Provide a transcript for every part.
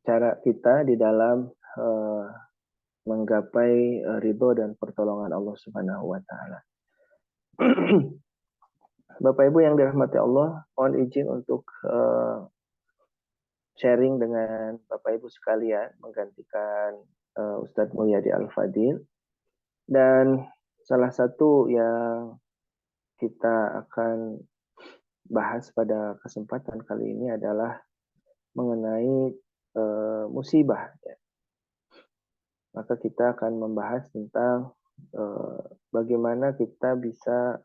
cara kita di dalam eh, menggapai ridho dan pertolongan Allah Subhanahu wa taala. Bapak Ibu yang dirahmati Allah, mohon izin untuk sharing dengan Bapak Ibu sekalian menggantikan Ustadz Mulyadi Al-Fadil, dan salah satu yang kita akan bahas pada kesempatan kali ini adalah mengenai musibah. Maka kita akan membahas tentang bagaimana kita bisa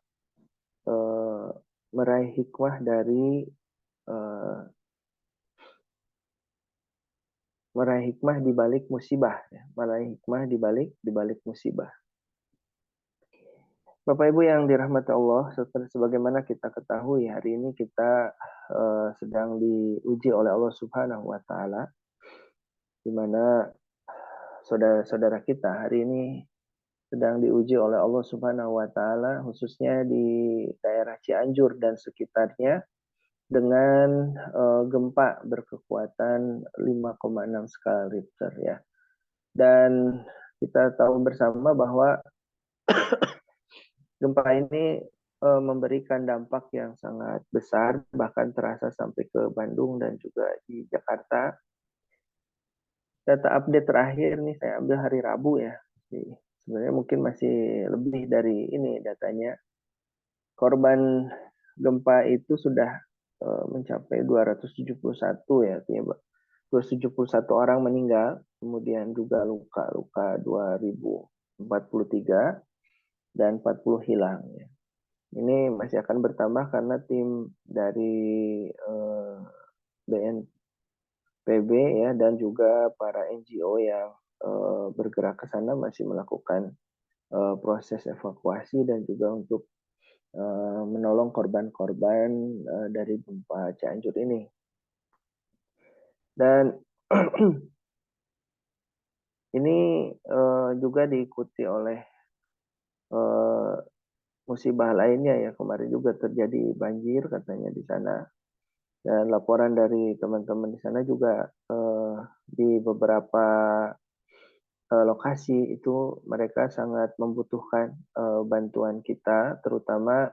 eh, meraih hikmah dari eh, meraih hikmah di balik musibah, meraih hikmah di balik musibah. Bapak Ibu yang dirahmati Allah, sebagaimana kita ketahui hari ini kita sedang diuji oleh Allah Subhanahu wa taala, di mana saudara-saudara kita hari ini sedang diuji oleh Allah Subhanahu wa taala, khususnya di daerah Cianjur dan sekitarnya, dengan gempa berkekuatan 5,6 skala Richter ya. Dan kita tahu bersama bahwa gempa ini memberikan dampak yang sangat besar, bahkan terasa sampai ke Bandung dan juga di Jakarta. Data update terakhir nih saya ambil hari Rabu ya. Sebenarnya mungkin masih lebih dari ini datanya. Korban gempa itu sudah mencapai 271 ya, artinya 271 orang meninggal, kemudian juga luka-luka 2043 dan 40 hilang ya. Ini masih akan bertambah karena tim dari BNPB ya dan juga para NGO yang bergerak ke sana masih melakukan proses evakuasi dan juga untuk menolong korban-korban dari gempa Cianjur ini. Dan ini juga diikuti oleh musibah lainnya ya. Kemarin juga terjadi banjir katanya di sana. Dan laporan dari teman-teman di sana juga di beberapa lokasi itu mereka sangat membutuhkan bantuan kita, terutama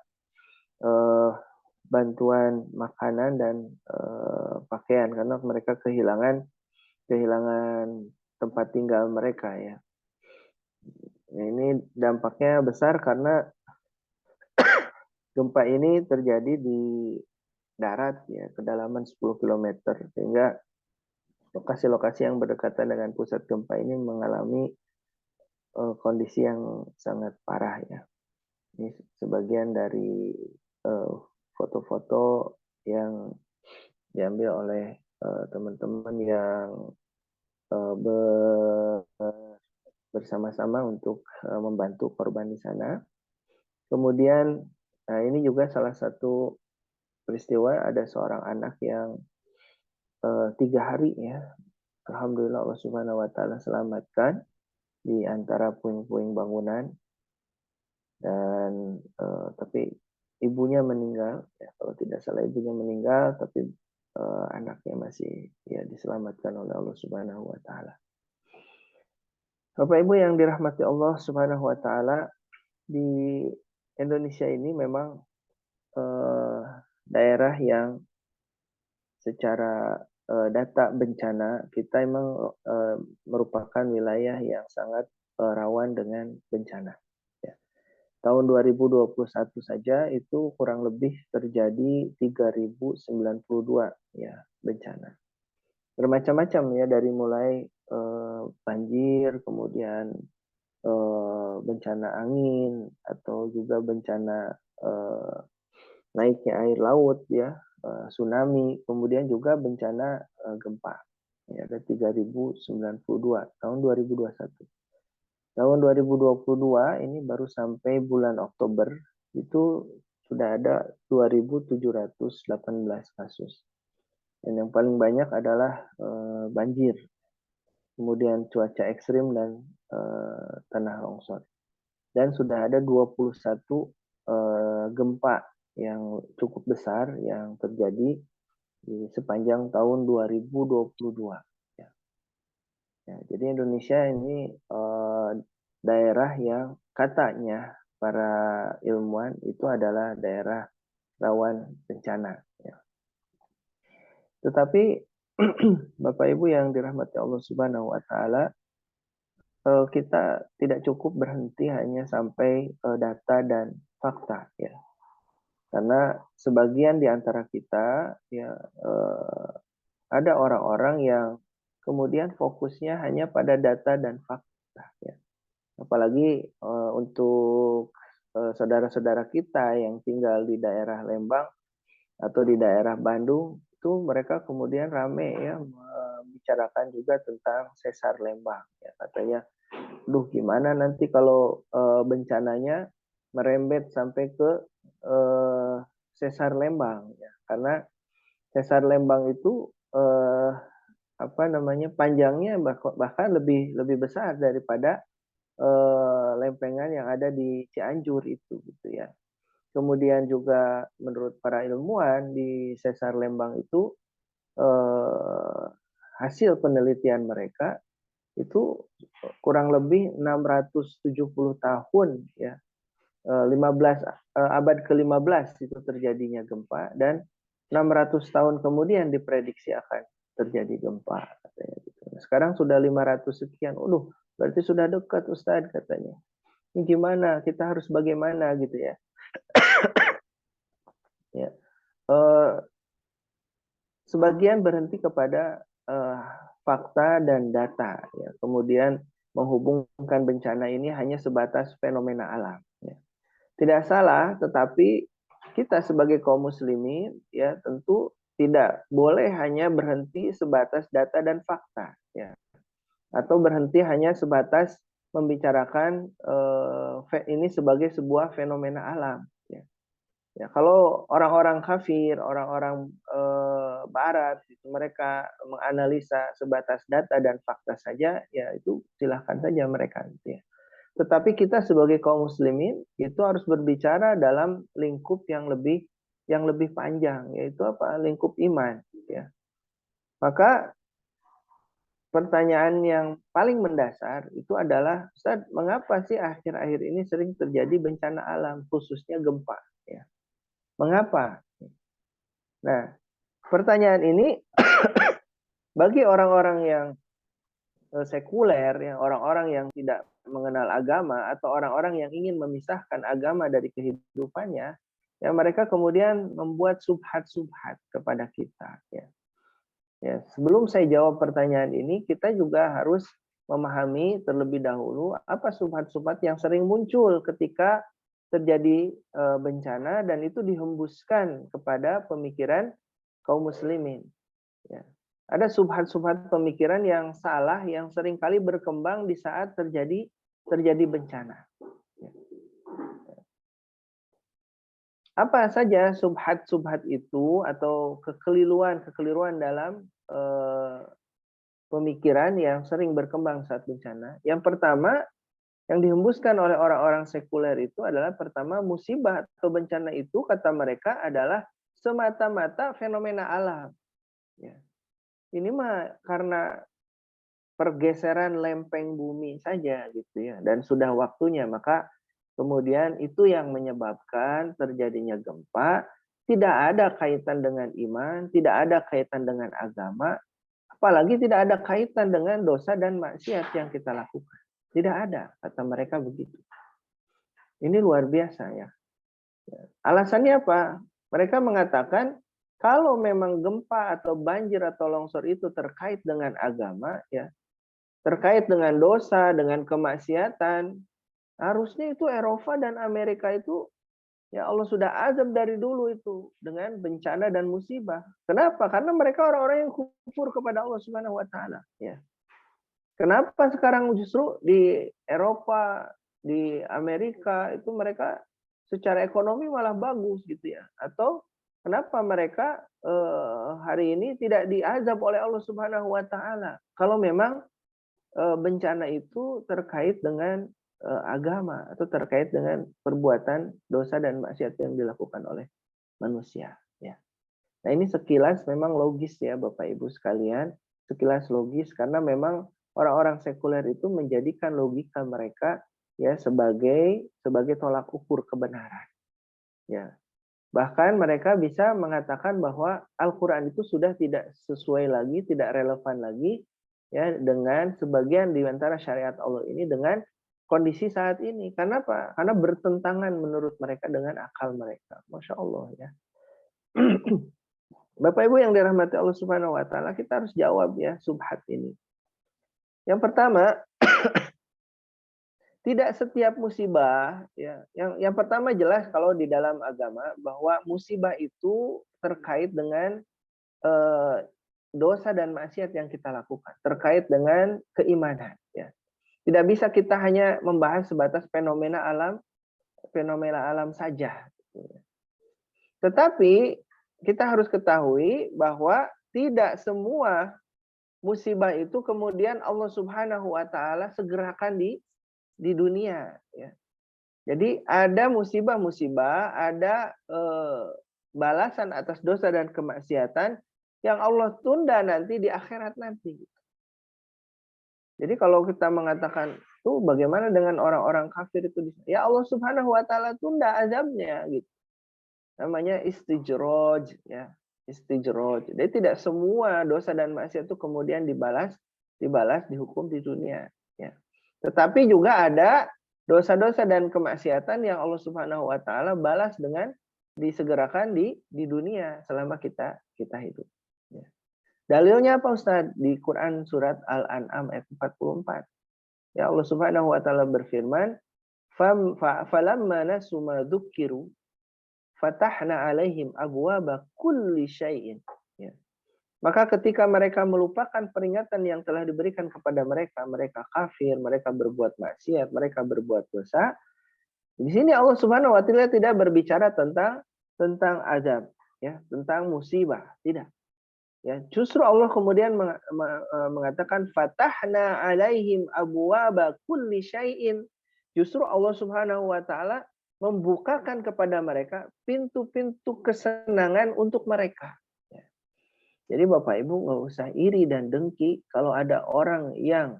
bantuan makanan dan pakaian karena mereka kehilangan tempat tinggal mereka ya. Nah, ini dampaknya besar karena gempa ini terjadi di darat ya, kedalaman 10 km, sehingga lokasi-lokasi yang berdekatan dengan pusat gempa ini mengalami kondisi yang sangat parah ya. Ini sebagian dari foto-foto yang diambil oleh teman-teman yang bersama-sama untuk membantu korban di sana. Kemudian ini juga salah satu peristiwa, ada seorang anak yang 3 hari ya, alhamdulillah Allah Subhanahu wa taala selamatkan di antara puing-puing bangunan, dan tapi ibunya meninggal ya, kalau tidak salah ibunya meninggal, tapi anaknya masih ya diselamatkan oleh Allah Subhanahu wa taala. Bapak Ibu yang dirahmati Allah Subhanahu wa taala, di Indonesia ini memang daerah yang secara data bencana kita memang merupakan wilayah yang sangat rawan dengan bencana. Ya. Tahun 2021 saja itu kurang lebih terjadi 3092 ya bencana. Bermacam-macam ya, dari mulai banjir, kemudian bencana angin, atau juga bencana naiknya air laut ya, tsunami, kemudian juga bencana gempa. Ya, ada 3092 tahun 2021. Tahun 2022 ini baru sampai bulan Oktober itu sudah ada 2718 kasus. Dan yang paling banyak adalah banjir, kemudian cuaca ekstrim dan tanah longsor. Dan sudah ada 21 gempa yang cukup besar yang terjadi di sepanjang tahun 2022. Ya. Ya, jadi Indonesia ini daerah yang katanya para ilmuwan itu adalah daerah rawan bencana. Ya. Tetapi Bapak Ibu yang dirahmati Allah Subhanahu Wa Taala, kita tidak cukup berhenti hanya sampai data dan fakta, ya. Karena sebagian di antara kita, ya, ada orang-orang yang kemudian fokusnya hanya pada data dan fakta, ya. Apalagi untuk saudara-saudara kita yang tinggal di daerah Lembang atau di daerah Bandung, itu mereka kemudian rame ya membicarakan juga tentang sesar Lembang. Ya, katanya, duh gimana nanti kalau bencananya merembet sampai ke sesar Lembang, ya. Karena sesar Lembang itu apa namanya panjangnya bahkan lebih lebih besar daripada lempengan yang ada di Cianjur itu, gitu ya. Kemudian juga menurut para ilmuwan di sesar Lembang itu eh, hasil penelitian mereka itu kurang lebih 670 tahun, ya. 15 abad ke-15 itu terjadinya gempa, dan 600 tahun kemudian diprediksi akan terjadi gempa, katanya gitu. Nah, sekarang sudah 500 sekian. Berarti sudah dekat Ustadz, katanya. Ini gimana? Kita harus bagaimana gitu ya. Ya. Eh, Sebagian berhenti kepada fakta dan data, ya. Kemudian menghubungkan bencana ini hanya sebatas fenomena alam, ya. Tidak salah, tetapi kita sebagai kaum muslimin, ya, tentu tidak boleh hanya berhenti sebatas data dan fakta, ya, atau berhenti hanya sebatas membicarakan ini sebagai sebuah fenomena alam, ya. Ya, kalau orang-orang kafir, orang-orang barat, itu mereka menganalisa sebatas data dan fakta saja, ya itu silahkan saja mereka, gitu ya. Tetapi kita sebagai kaum muslimin itu harus berbicara dalam lingkup yang lebih panjang, yaitu apa? Lingkup iman, ya. Maka pertanyaan yang paling mendasar itu adalah, Ustaz, mengapa sih akhir-akhir ini sering terjadi bencana alam, khususnya gempa, ya? Mengapa? Nah, pertanyaan ini bagi orang-orang yang sekuler, ya, orang-orang yang tidak mengenal agama atau orang-orang yang ingin memisahkan agama dari kehidupannya, ya mereka kemudian membuat subhat-subhat kepada kita, ya. Ya, sebelum saya jawab pertanyaan ini, kita juga harus memahami terlebih dahulu apa subhat-subhat yang sering muncul ketika terjadi bencana dan itu dihembuskan kepada pemikiran kaum muslimin, ya. Ada subhat-subhat pemikiran yang salah yang seringkali berkembang di saat terjadi bencana. Apa saja subhat-subhat itu atau kekeliruan dalam pemikiran yang sering berkembang saat bencana? Yang pertama, yang dihembuskan oleh orang-orang sekuler itu adalah pertama, musibah atau bencana itu kata mereka adalah semata-mata fenomena alam, ya. Ini mah karena pergeseran lempeng bumi saja, gitu ya, dan sudah waktunya, maka kemudian itu yang menyebabkan terjadinya gempa. Tidak ada kaitan dengan iman, tidak ada kaitan dengan agama, apalagi tidak ada kaitan dengan dosa dan maksiat yang kita lakukan. Tidak ada, kata mereka begitu. Ini luar biasa, ya. Alasannya apa? Mereka mengatakan kalau memang gempa atau banjir atau longsor itu terkait dengan agama, ya, terkait dengan dosa, dengan kemaksiatan, harusnya itu Eropa dan Amerika itu, ya Allah sudah azab dari dulu itu dengan bencana dan musibah. Kenapa? Karena mereka orang-orang yang kufur kepada Allah Subhanahu wa taala, ya. Kenapa sekarang justru di Eropa, di Amerika itu mereka secara ekonomi malah bagus, gitu ya? Atau kenapa mereka hari ini tidak diazab oleh Allah Subhanahu wa taala? Kalau memang bencana itu terkait dengan agama atau terkait dengan perbuatan dosa dan maksiat yang dilakukan oleh manusia, ya. Nah, ini sekilas memang logis, ya Bapak Ibu sekalian, sekilas logis karena memang orang-orang sekuler itu menjadikan logika mereka ya sebagai tolak ukur kebenaran. Ya. Bahkan mereka bisa mengatakan bahwa Al-Qur'an itu sudah tidak sesuai lagi, tidak relevan lagi ya dengan sebagian di antara syariat Allah ini dengan kondisi saat ini. Karena apa? Karena bertentangan menurut mereka dengan akal mereka. Masya Allah ya. Bapak Ibu yang dirahmati Allah Subhanahu wa taala, kita harus jawab ya subhat ini. Yang pertama, tidak setiap musibah ya. Yang pertama jelas kalau di dalam agama bahwa musibah itu terkait dengan eh, dosa dan maksiat yang kita lakukan, terkait dengan keimanan ya. Tidak bisa kita hanya membahas sebatas fenomena alam saja. Tetapi kita harus ketahui bahwa tidak semua musibah itu kemudian Allah Subhanahu wa taala segerakan di dunia ya. Jadi ada musibah-musibah, ada balasan atas dosa dan kemaksiatan yang Allah tunda nanti di akhirat nanti. Jadi kalau kita mengatakan tuh bagaimana dengan orang-orang kafir itu, ya Allah Subhanahu wa taala tunda azabnya gitu. Namanya istijroj ya, istijroj. Jadi tidak semua dosa dan maksiat itu kemudian dibalas dihukum di dunia ya. Tetapi juga ada dosa-dosa dan kemaksiatan yang Allah Subhanahu wa taala balas dengan disegerakan di dunia selama kita hidup. Ya. Dalilnya apa Ustaz? Di Quran surat Al-An'am ayat 44. Ya Allah Subhanahu wa taala berfirman, "Falamma nasu ma dzukiru fatahna 'alaihim abwaaba kulli syai'in." Ya. Maka ketika mereka melupakan peringatan yang telah diberikan kepada mereka, mereka kafir, mereka berbuat maksiat, mereka berbuat dosa. Di sini Allah Subhanahu wa taala tidak berbicara tentang azab, ya, tentang musibah, tidak. Ya, justru Allah kemudian mengatakan fatahna 'alaihim abwaaba kulli syai'in. Justru Allah Subhanahu wa taala membukakan kepada mereka pintu-pintu kesenangan untuk mereka. Jadi Bapak Ibu nggak usah iri dan dengki kalau ada orang yang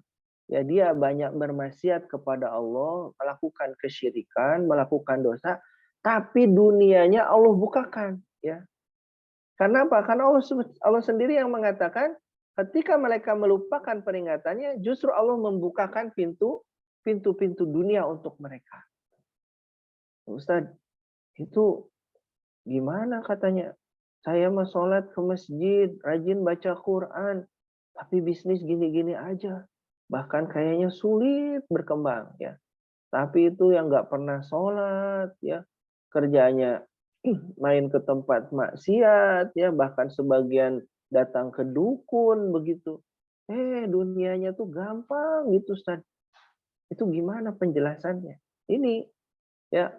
ya dia banyak bermaksiat kepada Allah, melakukan kesyirikan, melakukan dosa, tapi dunianya Allah bukakan, ya. Karena apa? Karena Allah sendiri yang mengatakan ketika mereka melupakan peringatannya, justru Allah membukakan pintu-pintu dunia untuk mereka. Ustadz, itu gimana katanya? Saya mah sholat ke masjid, rajin baca Quran, tapi bisnis gini-gini aja. Bahkan kayaknya sulit berkembang ya. Tapi itu yang nggak pernah sholat ya, kerjanya main ke tempat maksiat ya, bahkan sebagian datang ke dukun begitu. Dunianya tuh gampang gitu Ustaz. Itu gimana penjelasannya? Ini ya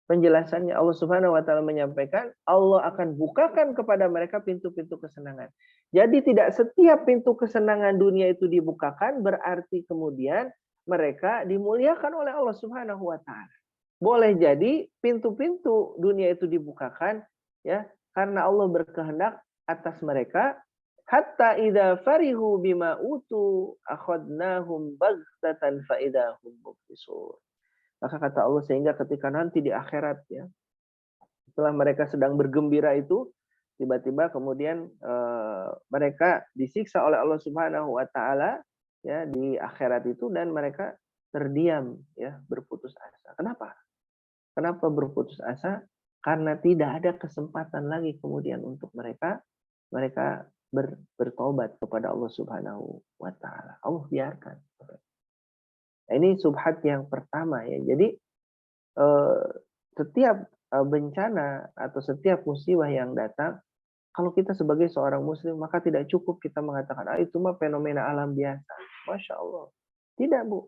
penjelasannya Allah Subhanahu wa taala menyampaikan Allah akan bukakan kepada mereka pintu-pintu kesenangan. Jadi tidak setiap pintu kesenangan dunia itu dibukakan berarti kemudian mereka dimuliakan oleh Allah Subhanahu wa taala. Boleh jadi pintu-pintu dunia itu dibukakan ya karena Allah berkehendak atas mereka hatta idza farihu bima utu akhadnahum baghtatan fa idahum mublisun. Maka kata Allah sehingga ketika nanti di akhirat ya, setelah mereka sedang bergembira itu, tiba-tiba kemudian mereka disiksa oleh Allah Subhanahu wa taala ya di akhirat itu dan mereka terdiam ya, berputus asa. Kenapa? Kenapa berputus asa? Karena tidak ada kesempatan lagi kemudian untuk mereka bertobat kepada Allah Subhanahu wa taala. Allah biarkan. Ini subhat yang pertama ya. Jadi setiap bencana atau setiap musibah yang datang, kalau kita sebagai seorang muslim maka tidak cukup kita mengatakan itu mah fenomena alam biasa. Masya Allah. Tidak Bu.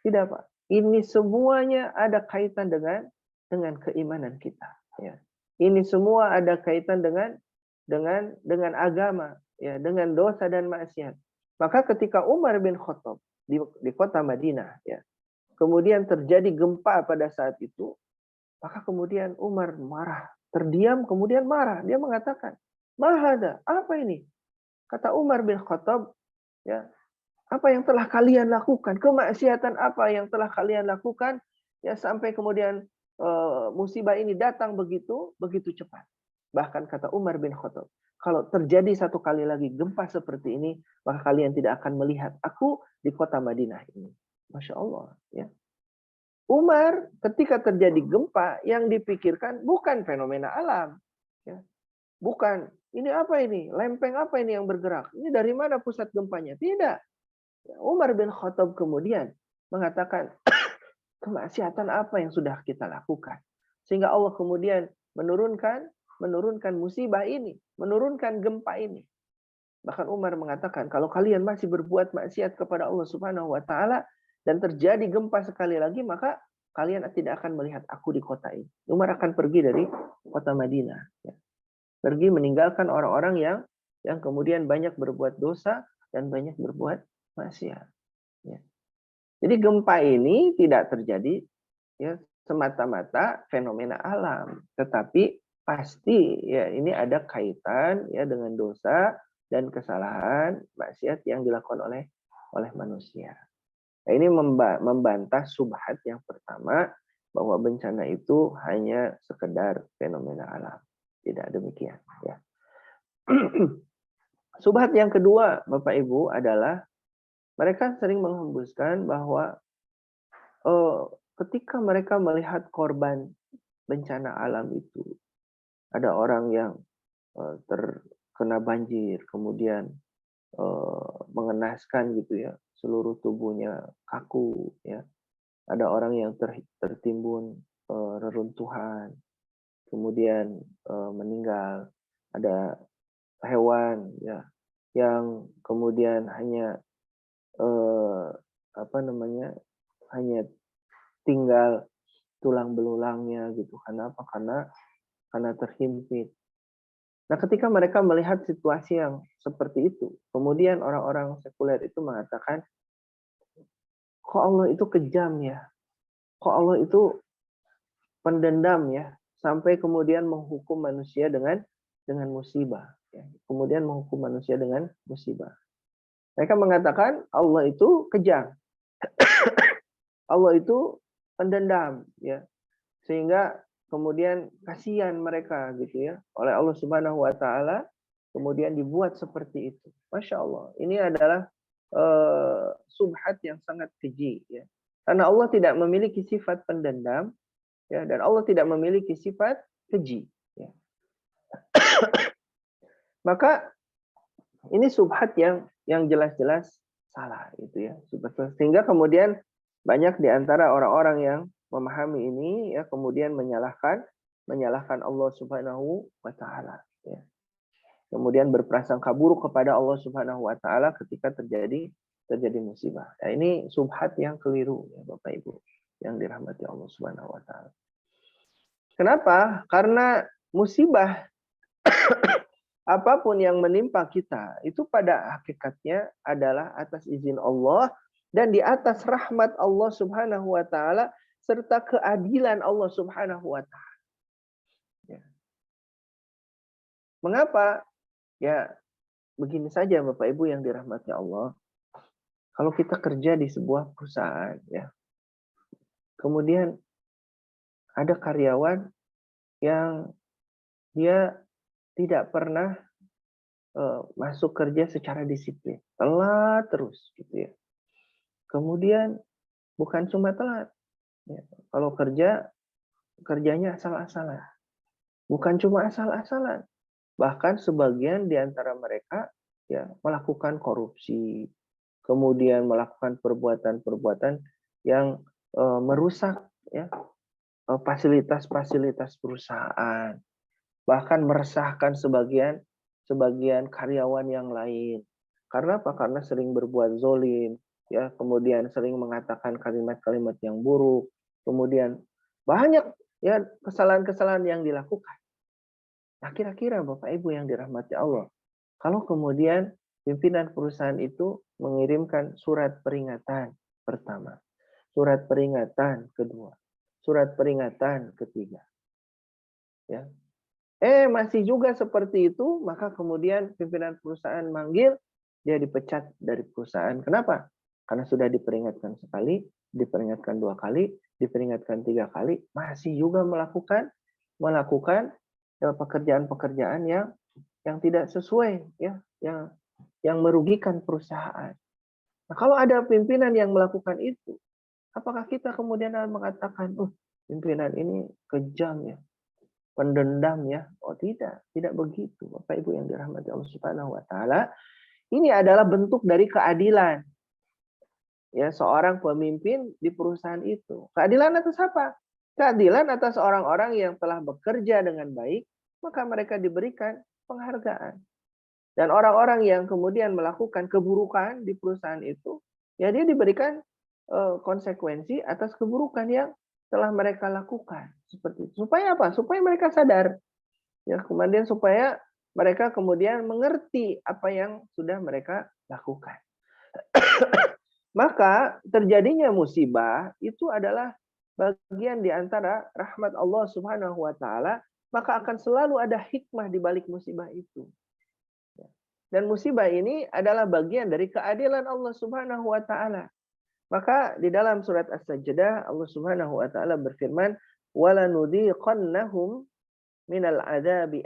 Tidak Pak. Ini semuanya ada kaitan dengan keimanan kita. Ya. Ini semua ada kaitan dengan agama, ya, dengan dosa dan maksiat. Maka ketika Umar bin Khattab di kota Madinah ya. Kemudian terjadi gempa pada saat itu, maka kemudian Umar marah, terdiam kemudian marah. Dia mengatakan, "Mahada, apa ini?" Kata Umar bin Khattab, ya, Apa yang telah kalian lakukan? Kemaksiatan apa yang telah kalian lakukan? Ya sampai kemudian musibah ini datang begitu cepat. Bahkan kata Umar bin Khattab, kalau terjadi satu kali lagi gempa seperti ini, maka kalian tidak akan melihat aku di kota Madinah ini. Masya Allah. Ya. Umar ketika terjadi gempa yang dipikirkan bukan fenomena alam. Ya. Bukan, ini apa ini? Lempeng apa ini yang bergerak? Ini dari mana pusat gempanya? Tidak. Umar bin Khattab kemudian mengatakan, kemaksiatan apa yang sudah kita lakukan? Sehingga Allah kemudian menurunkan musibah ini, menurunkan gempa ini. Bahkan Umar mengatakan, kalau kalian masih berbuat maksiat kepada Allah Subhanahu wa taala dan terjadi gempa sekali lagi, maka kalian tidak akan melihat aku di kota ini. Umar akan pergi dari kota Madinah. Pergi meninggalkan orang-orang yang kemudian banyak berbuat dosa dan banyak berbuat maksiat. Ya. Jadi gempa ini tidak terjadi ya semata-mata fenomena alam, tetapi pasti ya ini ada kaitan ya dengan dosa dan kesalahan maksiat yang dilakukan oleh manusia. Nah, ini membantah subhat yang pertama bahwa bencana itu hanya sekedar fenomena alam. Tidak demikian ya. Subhat yang kedua Bapak Ibu adalah mereka sering menghembuskan bahwa ketika mereka melihat korban bencana alam itu, ada orang yang terkena banjir, kemudian mengenaskan gitu ya, seluruh tubuhnya kaku ya. Ada orang yang tertimbun reruntuhan, kemudian meninggal. Ada hewan ya yang kemudian hanya hanya tinggal tulang belulangnya gitu. Karena apa? Karena terhimpit. Nah, ketika mereka melihat situasi yang seperti itu, kemudian orang-orang sekuler itu mengatakan, kok Allah itu kejam ya? Kok Allah itu pendendam ya? Sampai kemudian menghukum manusia dengan musibah. Ya. Kemudian menghukum manusia dengan musibah. Mereka mengatakan Allah itu kejam. Allah itu pendendam ya. Sehingga kemudian kasihan mereka gitu ya. Oleh Allah Subhanahu wa taala kemudian dibuat seperti itu. Masya Allah. Ini adalah subhat yang sangat keji ya. Karena Allah tidak memiliki sifat pendendam ya, dan Allah tidak memiliki sifat keji ya. Maka ini subhat yang jelas-jelas salah itu ya. Sehingga kemudian banyak di antara orang-orang yang memahami ini ya kemudian menyalahkan Allah Subhanahu wa taala ya. Kemudian berprasangka buruk kepada Allah Subhanahu wa taala ketika terjadi musibah. Ya, ini subhat yang keliru ya Bapak Ibu yang dirahmati Allah Subhanahu wa taala. Kenapa? Karena musibah apapun yang menimpa kita itu pada hakikatnya adalah atas izin Allah dan di atas rahmat Allah Subhanahu wa taala serta keadilan Allah Subhanahu wa taala. Ya. Mengapa? Ya, begini saja Bapak Ibu yang dirahmati Allah. Kalau kita kerja di sebuah perusahaan ya. Kemudian ada karyawan yang dia tidak pernah masuk kerja secara disiplin. Telat terus gitu ya. Kemudian bukan cuma telat. Ya. Kalau kerjanya asal-asalan. Bukan cuma asal-asalan. Bahkan sebagian di antara mereka ya melakukan korupsi, kemudian melakukan perbuatan-perbuatan yang merusak ya fasilitas-fasilitas perusahaan, bahkan meresahkan sebagian karyawan yang lain. Karena apa? Karena sering berbuat zolim, ya, kemudian sering mengatakan kalimat-kalimat yang buruk, kemudian banyak ya kesalahan-kesalahan yang dilakukan. Nah, kira-kira Bapak Ibu yang dirahmati Allah, kalau kemudian pimpinan perusahaan itu mengirimkan surat peringatan pertama, surat peringatan kedua, surat peringatan ketiga, ya. Masih juga seperti itu, maka kemudian pimpinan perusahaan manggil, dia dipecat dari perusahaan. Kenapa? Karena sudah diperingatkan sekali, diperingatkan 2 kali, diperingatkan 3 kali, masih juga melakukan pekerjaan-pekerjaan yang tidak sesuai, ya, yang merugikan perusahaan. Nah, kalau ada pimpinan yang melakukan itu, apakah kita kemudian akan mengatakan, pimpinan ini kejam ya, pendendam ya? Oh tidak begitu. Bapak Ibu yang dirahmati Allah Subhanahu wa taala, ini adalah bentuk dari keadilan. Ya, seorang pemimpin di perusahaan itu. Keadilan atas apa? Keadilan atas orang-orang yang telah bekerja dengan baik, maka mereka diberikan penghargaan. Dan orang-orang yang kemudian melakukan keburukan di perusahaan itu, ya dia diberikan konsekuensi atas keburukan yang telah mereka lakukan. Seperti itu. Supaya apa? Supaya mereka sadar. Ya, kemudian supaya mereka kemudian mengerti apa yang sudah mereka lakukan. Maka terjadinya musibah itu adalah bagian di antara rahmat Allah Subhanahu wa taala, maka akan selalu ada hikmah di balik musibah itu. Dan musibah ini adalah bagian dari keadilan Allah Subhanahu wa taala. Maka di dalam surat As-Sajdah Allah Subhanahu wa taala berfirman, "Wala nudziqannahum minal adabil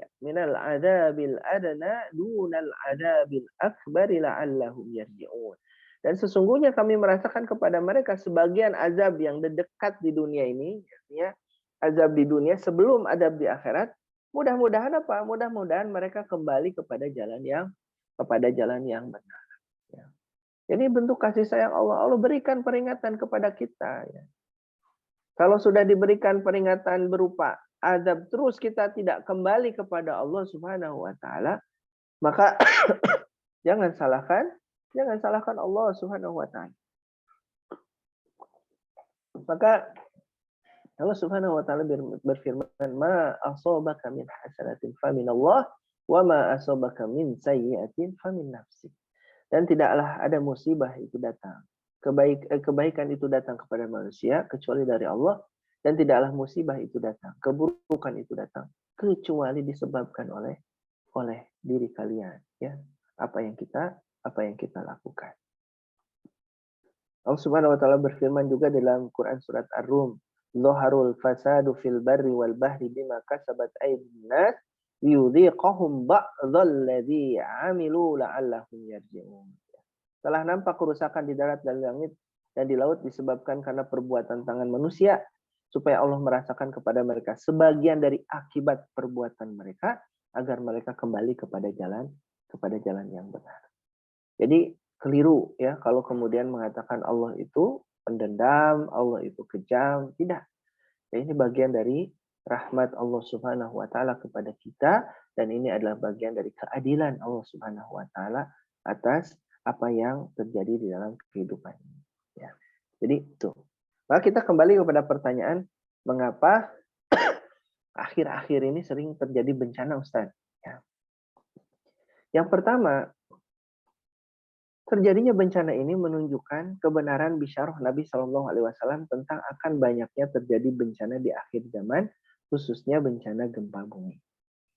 adna dunal adabil akbari la'allahum yarji'un." Dan sesungguhnya kami merasakan kepada mereka sebagian azab yang dekat di dunia ini, artinya azab di dunia sebelum azab di akhirat. Mudah-mudahan apa? Mudah-mudahan mereka kembali kepada jalan yang benar. Ya. Jadi bentuk kasih sayang Allah. Allah berikan peringatan kepada kita. Ya. Kalau sudah diberikan peringatan berupa azab terus kita tidak kembali kepada Allah Subhanahu wa taala, maka jangan salahkan Allah Subhanahu wa taala. Maka Allah Subhanahu wa taala berfirman, "Ma asabaka min hasanatin faminallah wa ma asabaka min sayyi'atin famin nafsik." Dan tidaklah ada musibah itu datang. Kebaikan itu datang kepada manusia kecuali dari Allah, dan tidaklah musibah itu datang, keburukan itu datang kecuali disebabkan oleh diri kalian, ya. Apa yang kita lakukan. Allah Subhanahu wa taala berfirman juga dalam Quran surat Ar-Rum, "Dhaharul fasadu fil barri wal bahri bima kasabat aydin nas liyudhiqahum ba'dhal ladzi 'amilu la'allahum yarji'un." Telah nampak kerusakan di darat dan langit dan di laut disebabkan karena perbuatan tangan manusia, supaya Allah merasakan kepada mereka sebagian dari akibat perbuatan mereka agar mereka kembali kepada jalan yang benar. Jadi keliru ya kalau kemudian mengatakan Allah itu pendendam, Allah itu kejam, tidak. Ya, ini bagian dari rahmat Allah Subhanahu wa taala kepada kita, dan ini adalah bagian dari keadilan Allah Subhanahu wa taala atas apa yang terjadi di dalam kehidupan ini. Ya. Jadi itu. Maka kita kembali kepada pertanyaan, mengapa akhir-akhir ini sering terjadi bencana, Ustaz? Ya. Yang pertama, terjadinya bencana ini menunjukkan kebenaran bisyarah Nabi Shallallahu Alaihi Wasallam tentang akan banyaknya terjadi bencana di akhir zaman, khususnya bencana gempa bumi.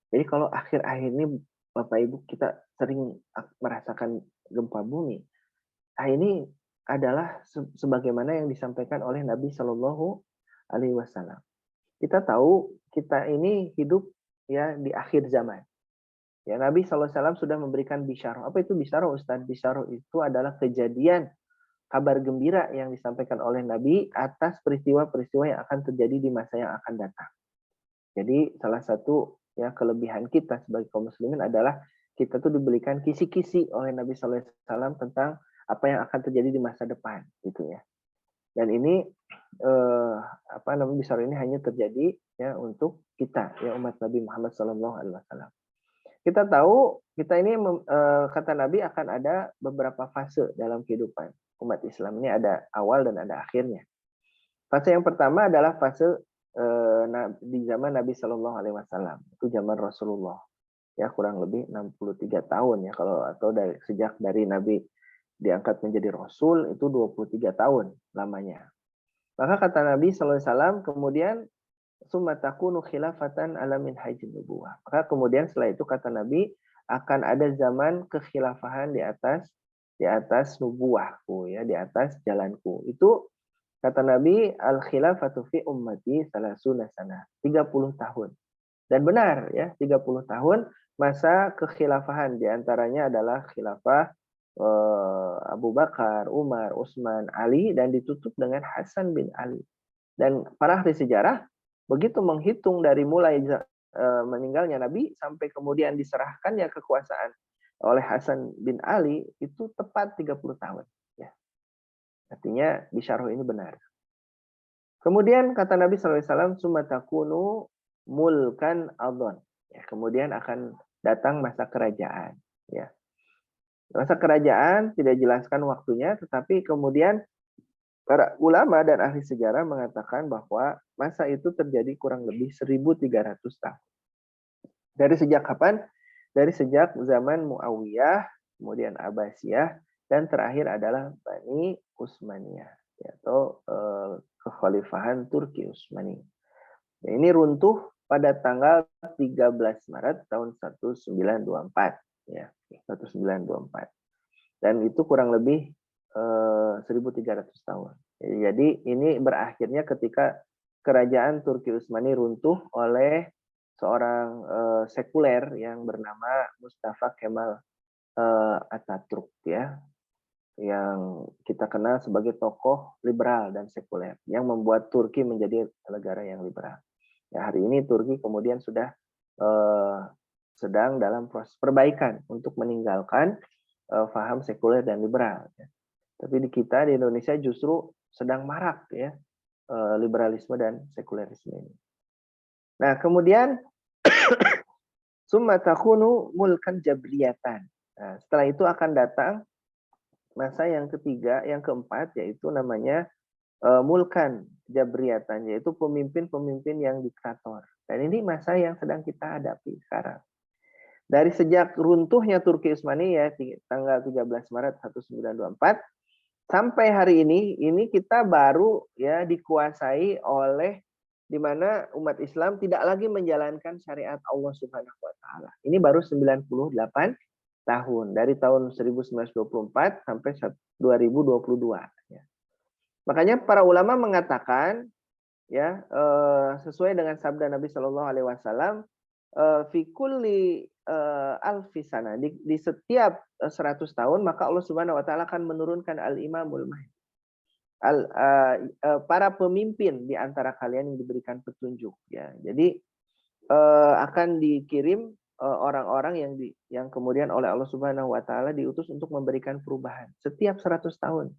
Jadi kalau akhir-akhir ini Bapak Ibu kita sering merasakan gempa bumi, nah ini adalah sebagaimana yang disampaikan oleh Nabi Shallallahu Alaihi Wasallam. Kita tahu kita ini hidup ya di akhir zaman. Ya, Nabi SAW sudah memberikan bisyarah. Apa itu bisyarah, Ustaz? Bisyarah itu adalah kejadian, kabar gembira yang disampaikan oleh Nabi atas peristiwa-peristiwa yang akan terjadi di masa yang akan datang. Jadi salah satu ya kelebihan kita sebagai kaum muslimin adalah kita tuh diberikan kisi-kisi oleh Nabi SAW tentang apa yang akan terjadi di masa depan, gitu ya. Dan ini bisyarah ini hanya terjadi ya untuk kita ya umat Nabi Muhammad SAW. Kita tahu kita ini kata Nabi akan ada beberapa fase dalam kehidupan umat Islam ini, ada awal dan ada akhirnya. Fase yang pertama adalah fase di zaman Nabi Shallallahu Alaihi Wasallam, itu zaman Rasulullah ya, kurang lebih 63 tahun ya kalau, atau sejak dari Nabi diangkat menjadi Rasul itu 23 tahun lamanya. Maka kata Nabi Shallallahu Alaihi Wasallam kemudian summa takunu khilafatan ala min hajin nubuwah. Maka kemudian setelah itu kata Nabi akan ada zaman kekhilafahan di atas nubuahku ya, di atas jalanku. Itu kata Nabi, al khilafatu fi ummati salasuna sana, 30 tahun. Dan benar ya, 30 tahun masa kekhilafahan, di antaranya adalah khilafah Abu Bakar, Umar, Utsman, Ali, dan ditutup dengan Hasan bin Ali. Dan para ahli sejarah begitu menghitung dari mulai meninggalnya Nabi sampai kemudian diserahkannya kekuasaan oleh Hasan bin Ali itu tepat 30 tahun. Ya. Artinya bisyarah ini benar. Kemudian kata Nabi SAW, sumatakunu mulkan adon. Ya, kemudian akan datang masa kerajaan. Ya. Masa kerajaan tidak jelaskan waktunya, tetapi kemudian para ulama dan ahli sejarah mengatakan bahwa masa itu terjadi kurang lebih 1.300 tahun. Dari sejak kapan? Dari sejak zaman Muawiyah, kemudian Abbasiyah, dan terakhir adalah Bani Utsmaniyah, atau kekhalifahan Turki Utsmani. Ya, ini runtuh pada tanggal 13 Maret tahun 1924. Ya, 1924. Dan itu kurang lebih 1.300 tahun. Jadi ini berakhirnya ketika kerajaan Turki Utsmani runtuh oleh seorang sekuler yang bernama Mustafa Kemal Atatürk ya, yang kita kenal sebagai tokoh liberal dan sekuler yang membuat Turki menjadi negara yang liberal. Ya, hari ini Turki kemudian sudah sedang dalam proses perbaikan untuk meninggalkan paham sekuler dan liberal. Ya. Tapi di kita di Indonesia justru sedang marak ya liberalisme dan sekulerisme ini. Nah, kemudian summa takunu mulkan jabriyatan. Nah, setelah itu akan datang masa yang ketiga, yang keempat, yaitu namanya mulkan jabriyatan, yaitu pemimpin-pemimpin yang diktator. Dan ini masa yang sedang kita hadapi sekarang. Dari sejak runtuhnya Turki Utsmani ya tanggal 13 Maret 1924 sampai hari ini kita baru ya dikuasai oleh di mana umat Islam tidak lagi menjalankan syariat Allah Subhanahu wa taala. Ini baru 98 tahun dari tahun 1924 sampai 2022 ya. Makanya para ulama mengatakan ya sesuai dengan sabda Nabi Shallallahu alaihi wasallam fi kulli alfisana di setiap 100 tahun maka Allah Subhanahu wa taala akan menurunkan al-imamul mahdi. Para pemimpin di antara kalian yang diberikan petunjuk ya. Jadi akan dikirim orang-orang yang kemudian oleh Allah Subhanahu wa taala diutus untuk memberikan perubahan setiap 100 tahun.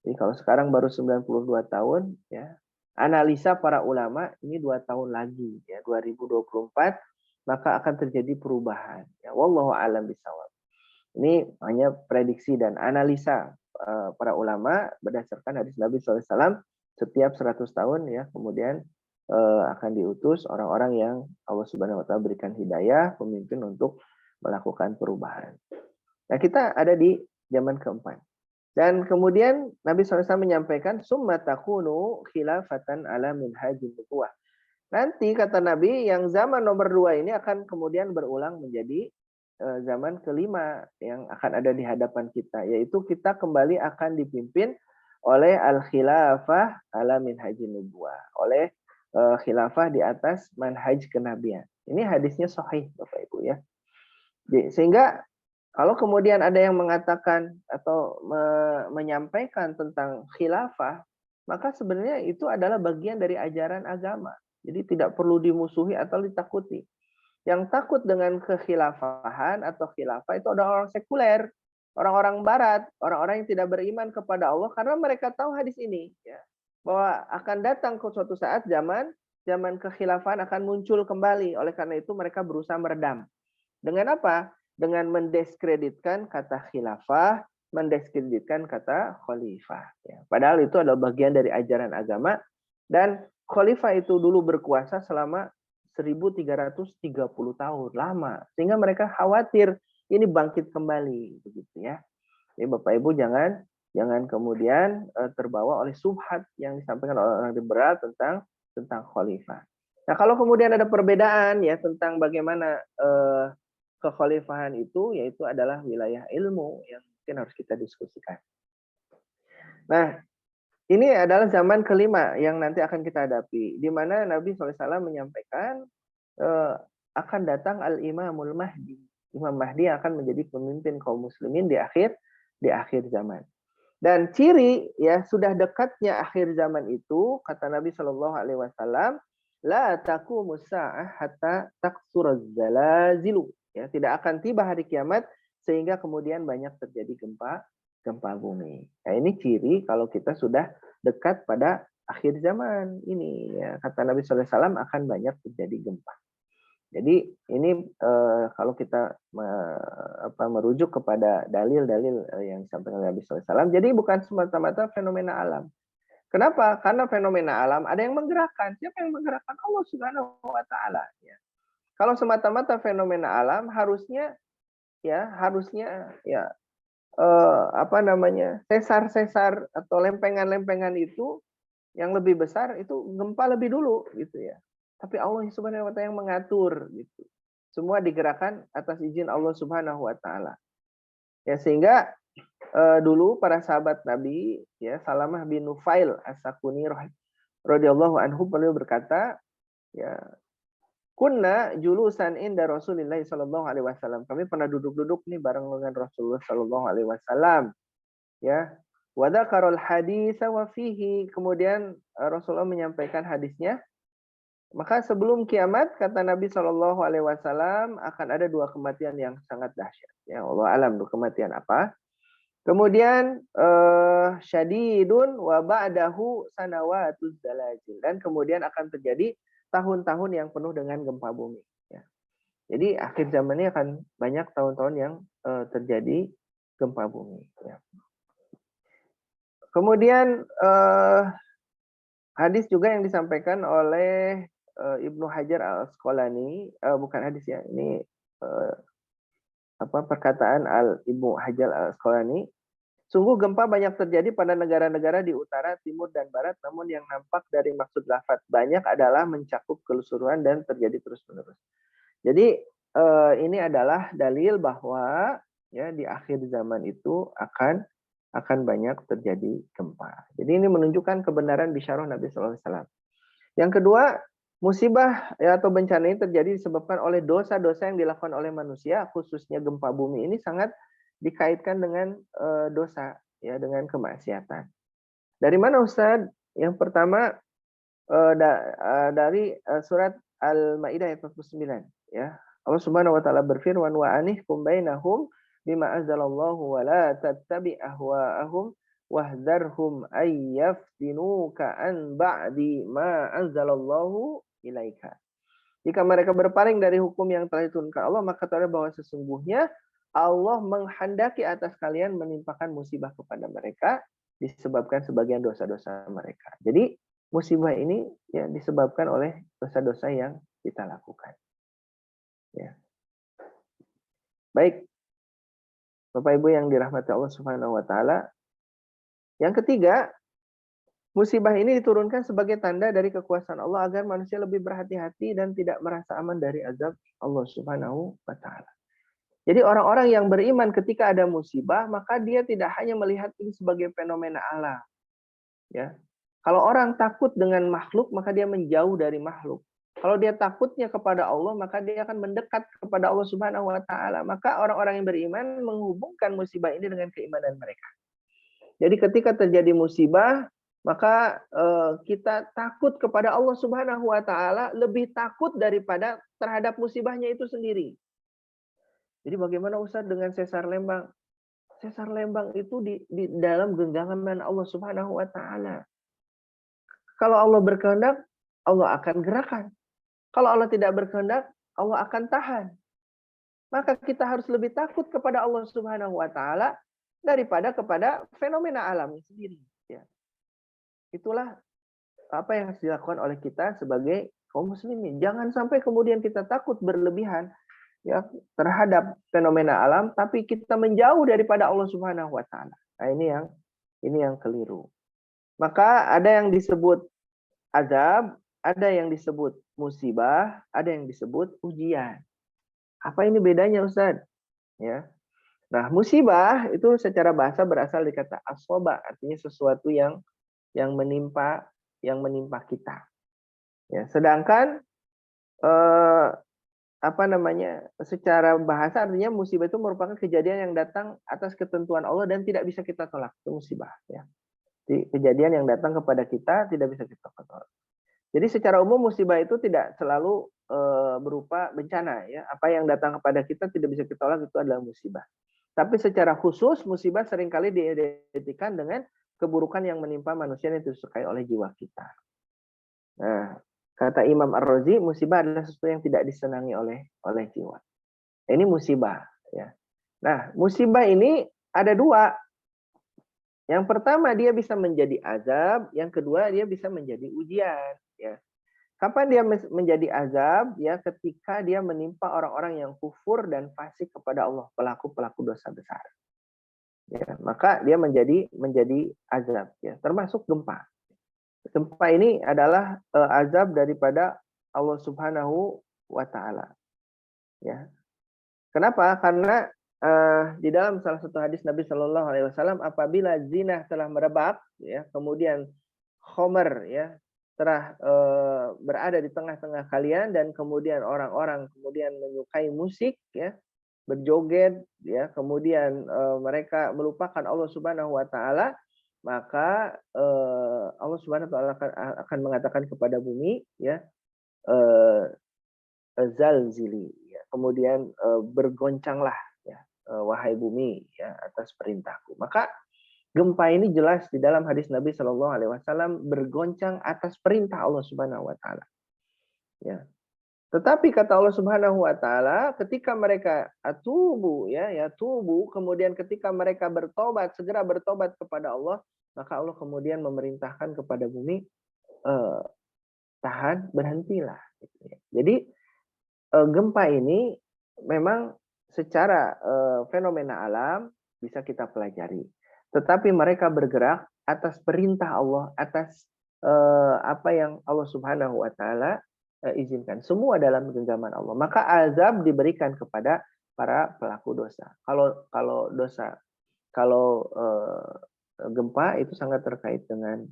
Jadi kalau sekarang baru 92 tahun ya. Analisa para ulama ini 2 tahun lagi ya 2024 maka akan terjadi perubahan. Ya wallahu a'lam bishawab. Ini hanya prediksi dan analisa para ulama berdasarkan hadis Nabi SAW setiap 100 tahun ya kemudian akan diutus orang-orang yang Allah Subhanahu wa taala berikan hidayah, pemimpin untuk melakukan perubahan. Nah, kita ada di zaman keempat. Dan kemudian Nabi SAW menyampaikan summa takunu khilafatan ala minhajin nubuwah. Nanti kata Nabi yang zaman nomor 2 ini akan kemudian berulang menjadi zaman kelima yang akan ada di hadapan kita, yaitu kita kembali akan dipimpin oleh al-khilafah ala minhajin nubuwah, oleh khilafah di atas manhaj kenabian. Ini hadisnya sahih Bapak Ibu ya. Sehingga kalau kemudian ada yang mengatakan atau menyampaikan tentang khilafah, maka sebenarnya itu adalah bagian dari ajaran agama. Jadi tidak perlu dimusuhi atau ditakuti. Yang takut dengan kekhilafahan atau khilafah itu adalah orang sekuler, orang-orang barat, orang-orang yang tidak beriman kepada Allah karena mereka tahu hadis ini ya, bahwa akan datang ke suatu saat zaman kekhilafahan akan muncul kembali. Oleh karena itu mereka berusaha meredam. Dengan apa? Dengan mendiskreditkan kata khilafah, mendiskreditkan kata khalifah. Ya. Padahal itu adalah bagian dari ajaran agama dan khalifah itu dulu berkuasa selama 1.330 tahun, lama. Sehingga mereka khawatir ini bangkit kembali, begitu ya. Jadi Bapak Ibu jangan kemudian terbawa oleh subhat yang disampaikan oleh orang liberal tentang khalifah. Nah, kalau kemudian ada perbedaan ya tentang bagaimana kekhalifahan itu yaitu adalah wilayah ilmu yang mungkin harus kita diskusikan. Nah, ini adalah zaman kelima yang nanti akan kita hadapi, di mana Nabi SAW menyampaikan eh, akan datang Al-Imamul Mahdi. Imam Mahdi akan menjadi pemimpin kaum muslimin di akhir zaman. Dan ciri ya sudah dekatnya akhir zaman itu, kata Nabi Shallallahu Alaihi Wasallam, la taqumus sa'ah hatta taksuraz zalazilu. Ya, tidak akan tiba hari kiamat sehingga kemudian banyak terjadi gempa bumi. Nah, ini ciri kalau kita sudah dekat pada akhir zaman ini. Ya, kata Nabi Shallallahu Alaihi Wasallam akan banyak terjadi gempa. Jadi ini kalau kita merujuk kepada dalil-dalil yang disampaikan oleh Nabi SAW, jadi bukan semata-mata fenomena alam. Kenapa? Karena fenomena alam ada yang menggerakkan. Siapa yang menggerakkan? Allah Subhanahu Wa Taala. Ya. Kalau semata-mata fenomena alam, harusnya ya sesar-sesar atau lempengan-lempengan itu yang lebih besar itu gempa lebih dulu gitu ya. Tapi Allah Subhanahu wa taala yang mengatur gitu. Semua digerakkan atas izin Allah Subhanahu wa taala. Ya sehingga dulu para sahabat Nabi ya Salamah bin Nufail As-Sakuni radhiyallahu anhu beliau berkata ya kunna julusan inda Rasulillah sallallahu alaihi wasallam. Kami pernah duduk-duduk nih bareng dengan Rasulullah sallallahu alaihi wasallam. Ya. Wa dzakarul hadits wa fihi. Kemudian Rasulullah menyampaikan hadisnya. Maka sebelum kiamat kata Nabi Shallallahu Alaihi Wasallam akan ada dua kematian yang sangat dahsyat. Ya Allah alam dua kematian apa? Kemudian syadidun wa ba'dahu sanawatuz zalazil dan kemudian akan terjadi tahun-tahun yang penuh dengan gempa bumi. Ya. Jadi akhir zaman ini akan banyak tahun-tahun yang terjadi gempa bumi. Ya. Kemudian hadis juga yang disampaikan oleh Ibnu Hajar Al-Asqalani, bukan hadis ya, ini perkataan Ibnu Hajar Al-Asqalani. Sungguh gempa banyak terjadi pada negara-negara di utara, timur, dan barat, namun yang nampak dari maksud lafaz banyak adalah mencakup keseluruhan dan terjadi terus-menerus. Jadi ini adalah dalil bahwa ya di akhir zaman itu akan banyak terjadi gempa. Jadi ini menunjukkan kebenaran bisyarah Nabi Sallallahu Alaihi Wasallam. Yang kedua, musibah ya, atau bencana ini terjadi disebabkan oleh dosa-dosa yang dilakukan oleh manusia, khususnya gempa bumi ini sangat dikaitkan dengan dosa, ya dengan kemaksiatan. Dari mana Ustaz? Yang pertama dari surat Al-Maidah ayat 49. Ya, Allah Subhanahu Wa Taala berfirman wa anihkum bainahum bima anzalallahu wa la tattabi ahwa'ahum wahdharhum ayyaftinuka an ba'di ma anzalallahu ilaika. Jika mereka berpaling dari hukum yang telah diturunkan Allah, maka katakanlah bahwa sesungguhnya Allah menghendaki atas kalian menimpakan musibah kepada mereka disebabkan sebagian dosa-dosa mereka. Jadi musibah ini ya disebabkan oleh dosa-dosa yang kita lakukan. Ya. Baik, Bapak Ibu yang dirahmati Allah Subhanahu wa taala. Yang ketiga, musibah ini diturunkan sebagai tanda dari kekuasaan Allah agar manusia lebih berhati-hati dan tidak merasa aman dari azab Allah Subhanahu wa taala. Jadi orang-orang yang beriman ketika ada musibah, maka dia tidak hanya melihat ini sebagai fenomena alam. Ya. Kalau orang takut dengan makhluk, maka dia menjauh dari makhluk. Kalau dia takutnya kepada Allah, maka dia akan mendekat kepada Allah Subhanahu wa taala. Maka orang-orang yang beriman menghubungkan musibah ini dengan keimanan mereka. Jadi ketika terjadi musibah, maka kita takut kepada Allah Subhanahu wa taala lebih takut daripada terhadap musibahnya itu sendiri. Jadi bagaimana Ustaz dengan sesar Lembang? Sesar Lembang itu di dalam genggaman Allah Subhanahu wa taala. Kalau Allah berkehendak, Allah akan gerakan. Kalau Allah tidak berkehendak, Allah akan tahan. Maka kita harus lebih takut kepada Allah Subhanahu wa taala daripada kepada fenomena alam sendiri. Ya. Itulah apa yang harus dilakukan oleh kita sebagai kaum muslimin. Jangan sampai kemudian kita takut berlebihan ya terhadap fenomena alam, tapi kita menjauh daripada Allah Subhanahu wa taala. Nah, ini yang keliru. Maka ada yang disebut azab, ada yang disebut musibah, ada yang disebut ujian. Apa ini bedanya Ustaz? Ya. Nah, musibah itu secara bahasa berasal dari kata asoba, artinya sesuatu yang menimpa kita. Ya, sedangkan eh, apa namanya? Secara bahasa artinya musibah itu merupakan kejadian yang datang atas ketentuan Allah dan tidak bisa kita tolak. Itu musibah, ya. Kejadian yang datang kepada kita tidak bisa kita tolak. Jadi secara umum musibah itu tidak selalu berupa bencana, ya. Apa yang datang kepada kita tidak bisa kita tolak itu adalah musibah. Tapi secara khusus musibah seringkali diidentikan dengan keburukan yang menimpa manusia yang disukai oleh jiwa kita. Nah, kata Imam Ar-Razi, musibah adalah sesuatu yang tidak disenangi oleh jiwa. Ini musibah, ya. Nah, musibah ini ada dua. Yang pertama dia bisa menjadi azab, yang kedua dia bisa menjadi ujian, ya. Kapan dia menjadi azab? Ya, ketika dia menimpa orang-orang yang kufur dan fasik kepada Allah, pelaku-pelaku dosa besar. Ya, maka dia menjadi azab, ya, termasuk gempa. Gempa ini adalah azab daripada Allah Subhanahu wa taala, ya. Kenapa? Karena di dalam salah satu hadis Nabi Shallallahu alaihi wasallam, apabila zina telah merebak, ya, kemudian khomer, ya, telah berada di tengah-tengah kalian dan kemudian orang-orang kemudian menyukai musik, ya, berjoget, ya, kemudian mereka melupakan Allah Subhanahu wa taala, maka Allah Subhanahu wa taala akan mengatakan kepada bumi, ya, eh, zalzili, ya, kemudian bergoncanglah, ya, wahai bumi, ya, atas perintahku. Maka gempa ini jelas di dalam hadis Nabi Shallallahu Alaihi Wasallam bergoncang atas perintah Allah Subhanahu Wa Taala. Ya. Tetapi kata Allah Subhanahu Wa Taala, ketika mereka atubu, ya tubu, kemudian ketika mereka bertobat, segera bertobat kepada Allah, maka Allah kemudian memerintahkan kepada bumi, tahan, berhentilah. Jadi gempa ini memang secara fenomena alam bisa kita pelajari. Tetapi mereka bergerak atas perintah Allah, atas apa yang Allah Subhanahu wa taala izinkan. Semua dalam genggaman Allah. Maka azab diberikan kepada para pelaku dosa. Kalau dosa, kalau gempa itu sangat terkait dengan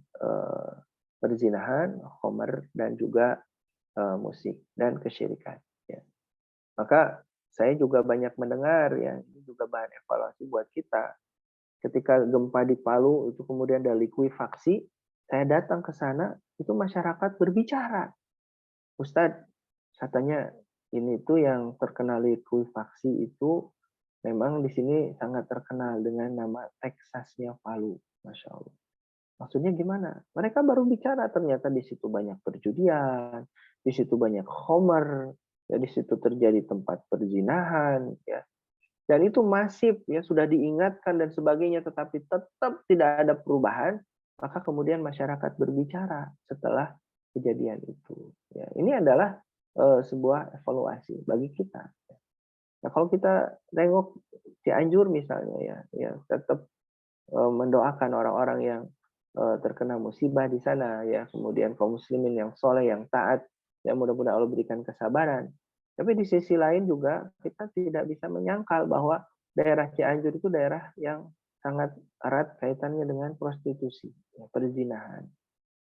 perzinahan, khomer, dan juga musik dan kesyirikan. Ya. Maka saya juga banyak mendengar, ya, ini juga bahan evaluasi buat kita. Ketika gempa di Palu itu kemudian ada likuifaksi, saya datang ke sana, itu masyarakat berbicara. Ustadz, katanya ini tuh yang terkena likuifaksi itu memang di sini sangat terkenal dengan nama Teksasnya Palu, Masya Allah. Maksudnya gimana? Mereka baru bicara ternyata di situ banyak perjudian, di situ banyak khomer, ya, di situ terjadi tempat perzinahan, ya. Dan itu masif, ya, sudah diingatkan dan sebagainya, tetapi tetap tidak ada perubahan. Maka kemudian masyarakat berbicara setelah kejadian itu. Ya, ini adalah sebuah evaluasi bagi kita. Nah, kalau kita tengok Cianjur misalnya, ya tetap mendoakan orang-orang yang terkena musibah di sana, ya, kemudian kaum muslimin yang soleh, yang taat, ya, mudah-mudahan Allah berikan kesabaran. Tapi di sisi lain juga kita tidak bisa menyangkal bahwa daerah Cianjur itu daerah yang sangat erat kaitannya dengan prostitusi, ya, perzinahan.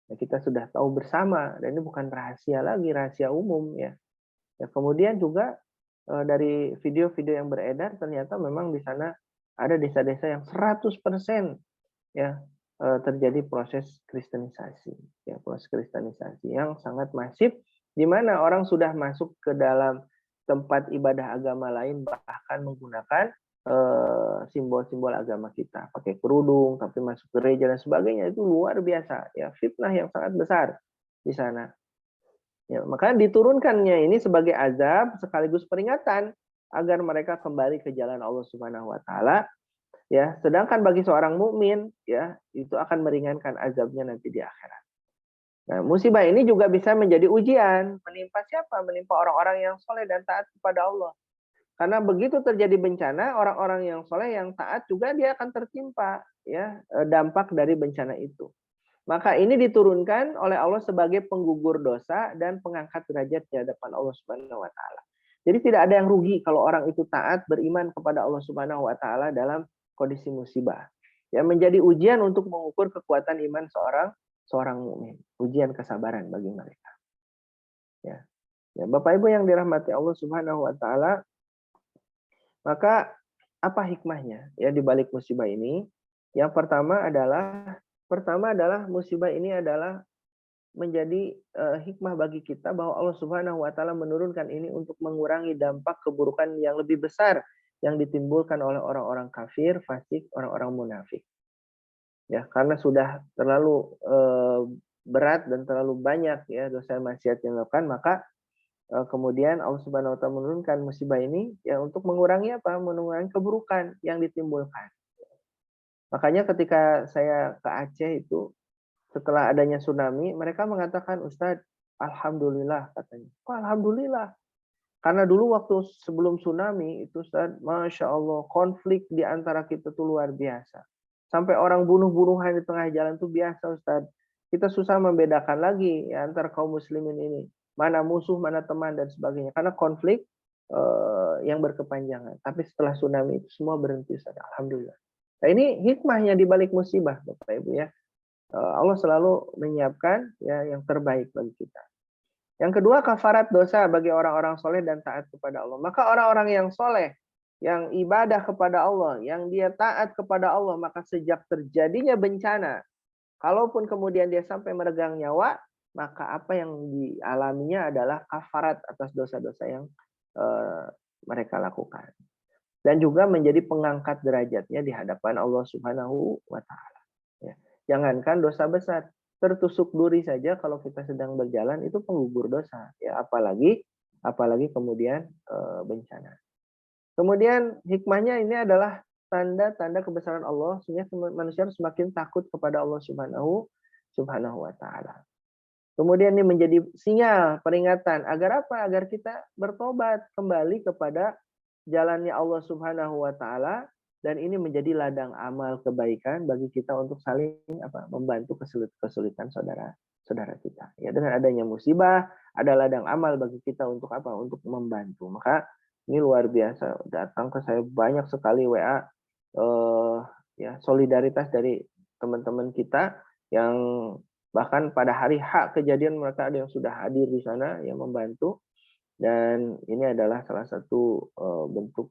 Ya, kita sudah tahu bersama dan ini bukan rahasia lagi, rahasia umum, ya. Ya, kemudian juga dari video-video yang beredar ternyata memang di sana ada desa-desa yang 100%, ya, terjadi proses kristenisasi, ya, proses kristenisasi yang sangat masif, di mana orang sudah masuk ke dalam tempat ibadah agama lain bahkan menggunakan simbol-simbol agama kita, pakai kerudung tapi masuk gereja dan sebagainya. Itu luar biasa, ya, fitnah yang sangat besar di sana. Ya, maka diturunkannya ini sebagai azab sekaligus peringatan agar mereka kembali ke jalan Allah Subhanahu wa taala. Ya, sedangkan bagi seorang mukmin, ya, itu akan meringankan azabnya nanti di akhirat. Nah, musibah ini juga bisa menjadi ujian, menimpa siapa? Menimpa orang-orang yang soleh dan taat kepada Allah. Karena begitu terjadi bencana, orang-orang yang soleh yang taat juga dia akan tertimpa, ya, dampak dari bencana itu. Maka ini diturunkan oleh Allah sebagai penggugur dosa dan pengangkat derajat di hadapan Allah Subhanahu wa taala. Jadi tidak ada yang rugi kalau orang itu taat beriman kepada Allah Subhanahu wa taala dalam kondisi musibah. Ya, menjadi ujian untuk mengukur kekuatan iman seorang seorang mukmin, ujian kesabaran bagi mereka. Ya. Ya, Bapak Ibu yang dirahmati Allah Subhanahu wa taala, maka apa hikmahnya ya di balik musibah ini? Yang pertama adalah musibah ini adalah menjadi hikmah bagi kita bahwa Allah Subhanahu wa taala menurunkan ini untuk mengurangi dampak keburukan yang lebih besar yang ditimbulkan oleh orang-orang kafir, fasik, orang-orang munafik. Ya, karena sudah terlalu berat dan terlalu banyak ya dosa maksiat yang dilakukan, maka kemudian Allah Subhanahu wa taala menurunkan musibah ini ya untuk mengurangi apa? Mengurangi keburukan yang ditimbulkan. Makanya ketika saya ke Aceh itu setelah adanya tsunami, mereka mengatakan, Ustadz, alhamdulillah katanya. Kok alhamdulillah? Karena dulu waktu sebelum tsunami itu Ustadz, Masya Allah, konflik di antara kita tuh luar biasa. Sampai orang bunuh-bunuhan di tengah jalan itu biasa Ustadz. Kita susah membedakan lagi ya, antara kaum muslimin ini. Mana musuh, mana teman, dan sebagainya. Karena konflik yang berkepanjangan. Tapi setelah tsunami itu semua berhenti Ustadz. Alhamdulillah. Nah ini hikmahnya di balik musibah Bapak Ibu ya. Allah selalu menyiapkan ya yang terbaik bagi kita. Yang kedua, kafarat dosa bagi orang-orang soleh dan taat kepada Allah. Maka orang-orang yang soleh, yang ibadah kepada Allah, yang dia taat kepada Allah, maka sejak terjadinya bencana, kalaupun kemudian dia sampai meregang nyawa, maka apa yang dialaminya adalah kafarat atas dosa-dosa yang mereka lakukan. Dan juga menjadi pengangkat derajatnya di hadapan Allah Subhanahu wa taala. Ya. Jangankan dosa besar, tertusuk duri saja kalau kita sedang berjalan itu penggugur dosa, ya apalagi kemudian bencana. Kemudian hikmahnya ini adalah tanda-tanda kebesaran Allah sehingga manusia semakin takut kepada Allah Subhanahu wa taala. Kemudian ini menjadi sinyal peringatan agar apa? Agar kita bertobat kembali kepada jalannya Allah Subhanahu wa taala, dan ini menjadi ladang amal kebaikan bagi kita untuk saling membantu kesulitan saudara kita. Ya, dengan adanya musibah ada ladang amal bagi kita untuk apa? Untuk membantu. Maka ini luar biasa, datang ke saya banyak sekali WA ya solidaritas dari teman-teman kita yang bahkan pada hari H kejadian mereka ada yang sudah hadir di sana yang membantu, dan ini adalah salah satu bentuk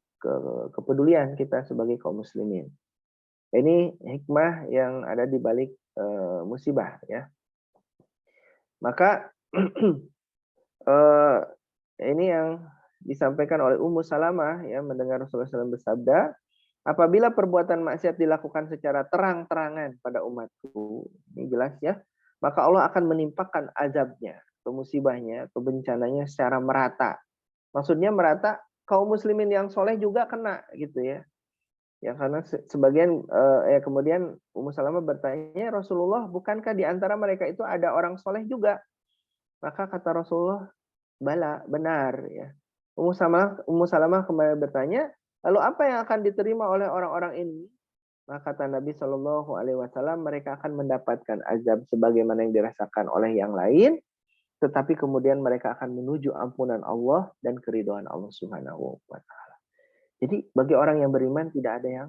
kepedulian kita sebagai kaum muslimin. Ini hikmah yang ada di balik musibah ya. Maka ini yang disampaikan oleh Ummu Salamah ya, mendengar Rasulullah SAW bersabda, apabila perbuatan maksiat dilakukan secara terang-terangan pada umatku, ini jelas ya, maka Allah akan menimpakan azabnya, atau musibahnya, atau bencananya secara merata. Maksudnya merata, kaum muslimin yang soleh juga kena gitu ya. Ya karena sebagian kemudian Ummu Salamah bertanya, Rasulullah, bukankah di antara mereka itu ada orang soleh juga? Maka kata Rasulullah, bala, benar ya. Ummu Salamah kembali bertanya, lalu apa yang akan diterima oleh orang-orang ini? Maka kata Nabi Shallallahu Alaihi Wasallam, mereka akan mendapatkan azab sebagaimana yang dirasakan oleh yang lain, tetapi kemudian mereka akan menuju ampunan Allah dan keridhaan Allah Subhanahu wa taala. Jadi bagi orang yang beriman tidak ada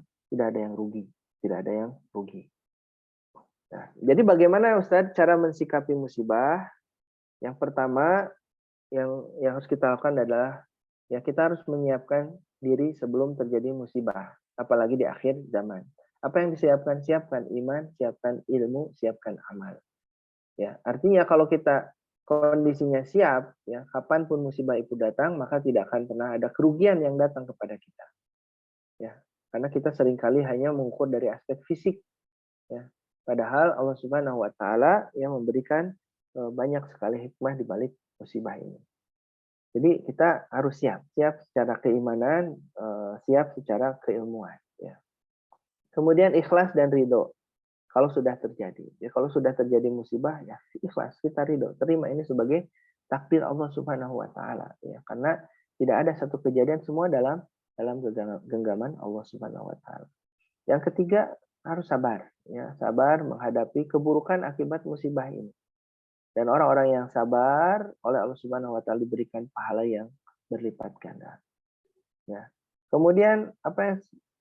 yang rugi, tidak ada yang rugi. Nah, jadi bagaimana Ustadz cara mensikapi musibah? Yang pertama yang harus kita lakukan adalah ya kita harus menyiapkan diri sebelum terjadi musibah, apalagi di akhir zaman. Apa yang disiapkan? Siapkan iman, siapkan ilmu, siapkan amal. Ya, artinya kalau kita kondisinya siap, ya kapanpun musibah itu datang, maka tidak akan pernah ada kerugian yang datang kepada kita. Ya, karena kita seringkali hanya mengukur dari aspek fisik. Ya, padahal Allah Subhanahu Wa Taala yang memberikan banyak sekali hikmah di balik musibah ini. Jadi kita harus siap secara keimanan, siap secara keilmuan. Ya. Kemudian ikhlas dan ridho kalau sudah terjadi. Ya, kalau sudah terjadi musibah, ya ikhlas, kita ridho, terima ini sebagai takdir Allah Subhanahu Wa Taala. Ya, karena tidak ada satu kejadian, semua dalam genggaman Allah Subhanahu Wa Taala. Yang ketiga harus sabar, ya sabar menghadapi keburukan akibat musibah ini. Dan orang-orang yang sabar oleh Allah Subhanahu Wa Taala diberikan pahala yang berlipat ganda. Ya. Kemudian apa yang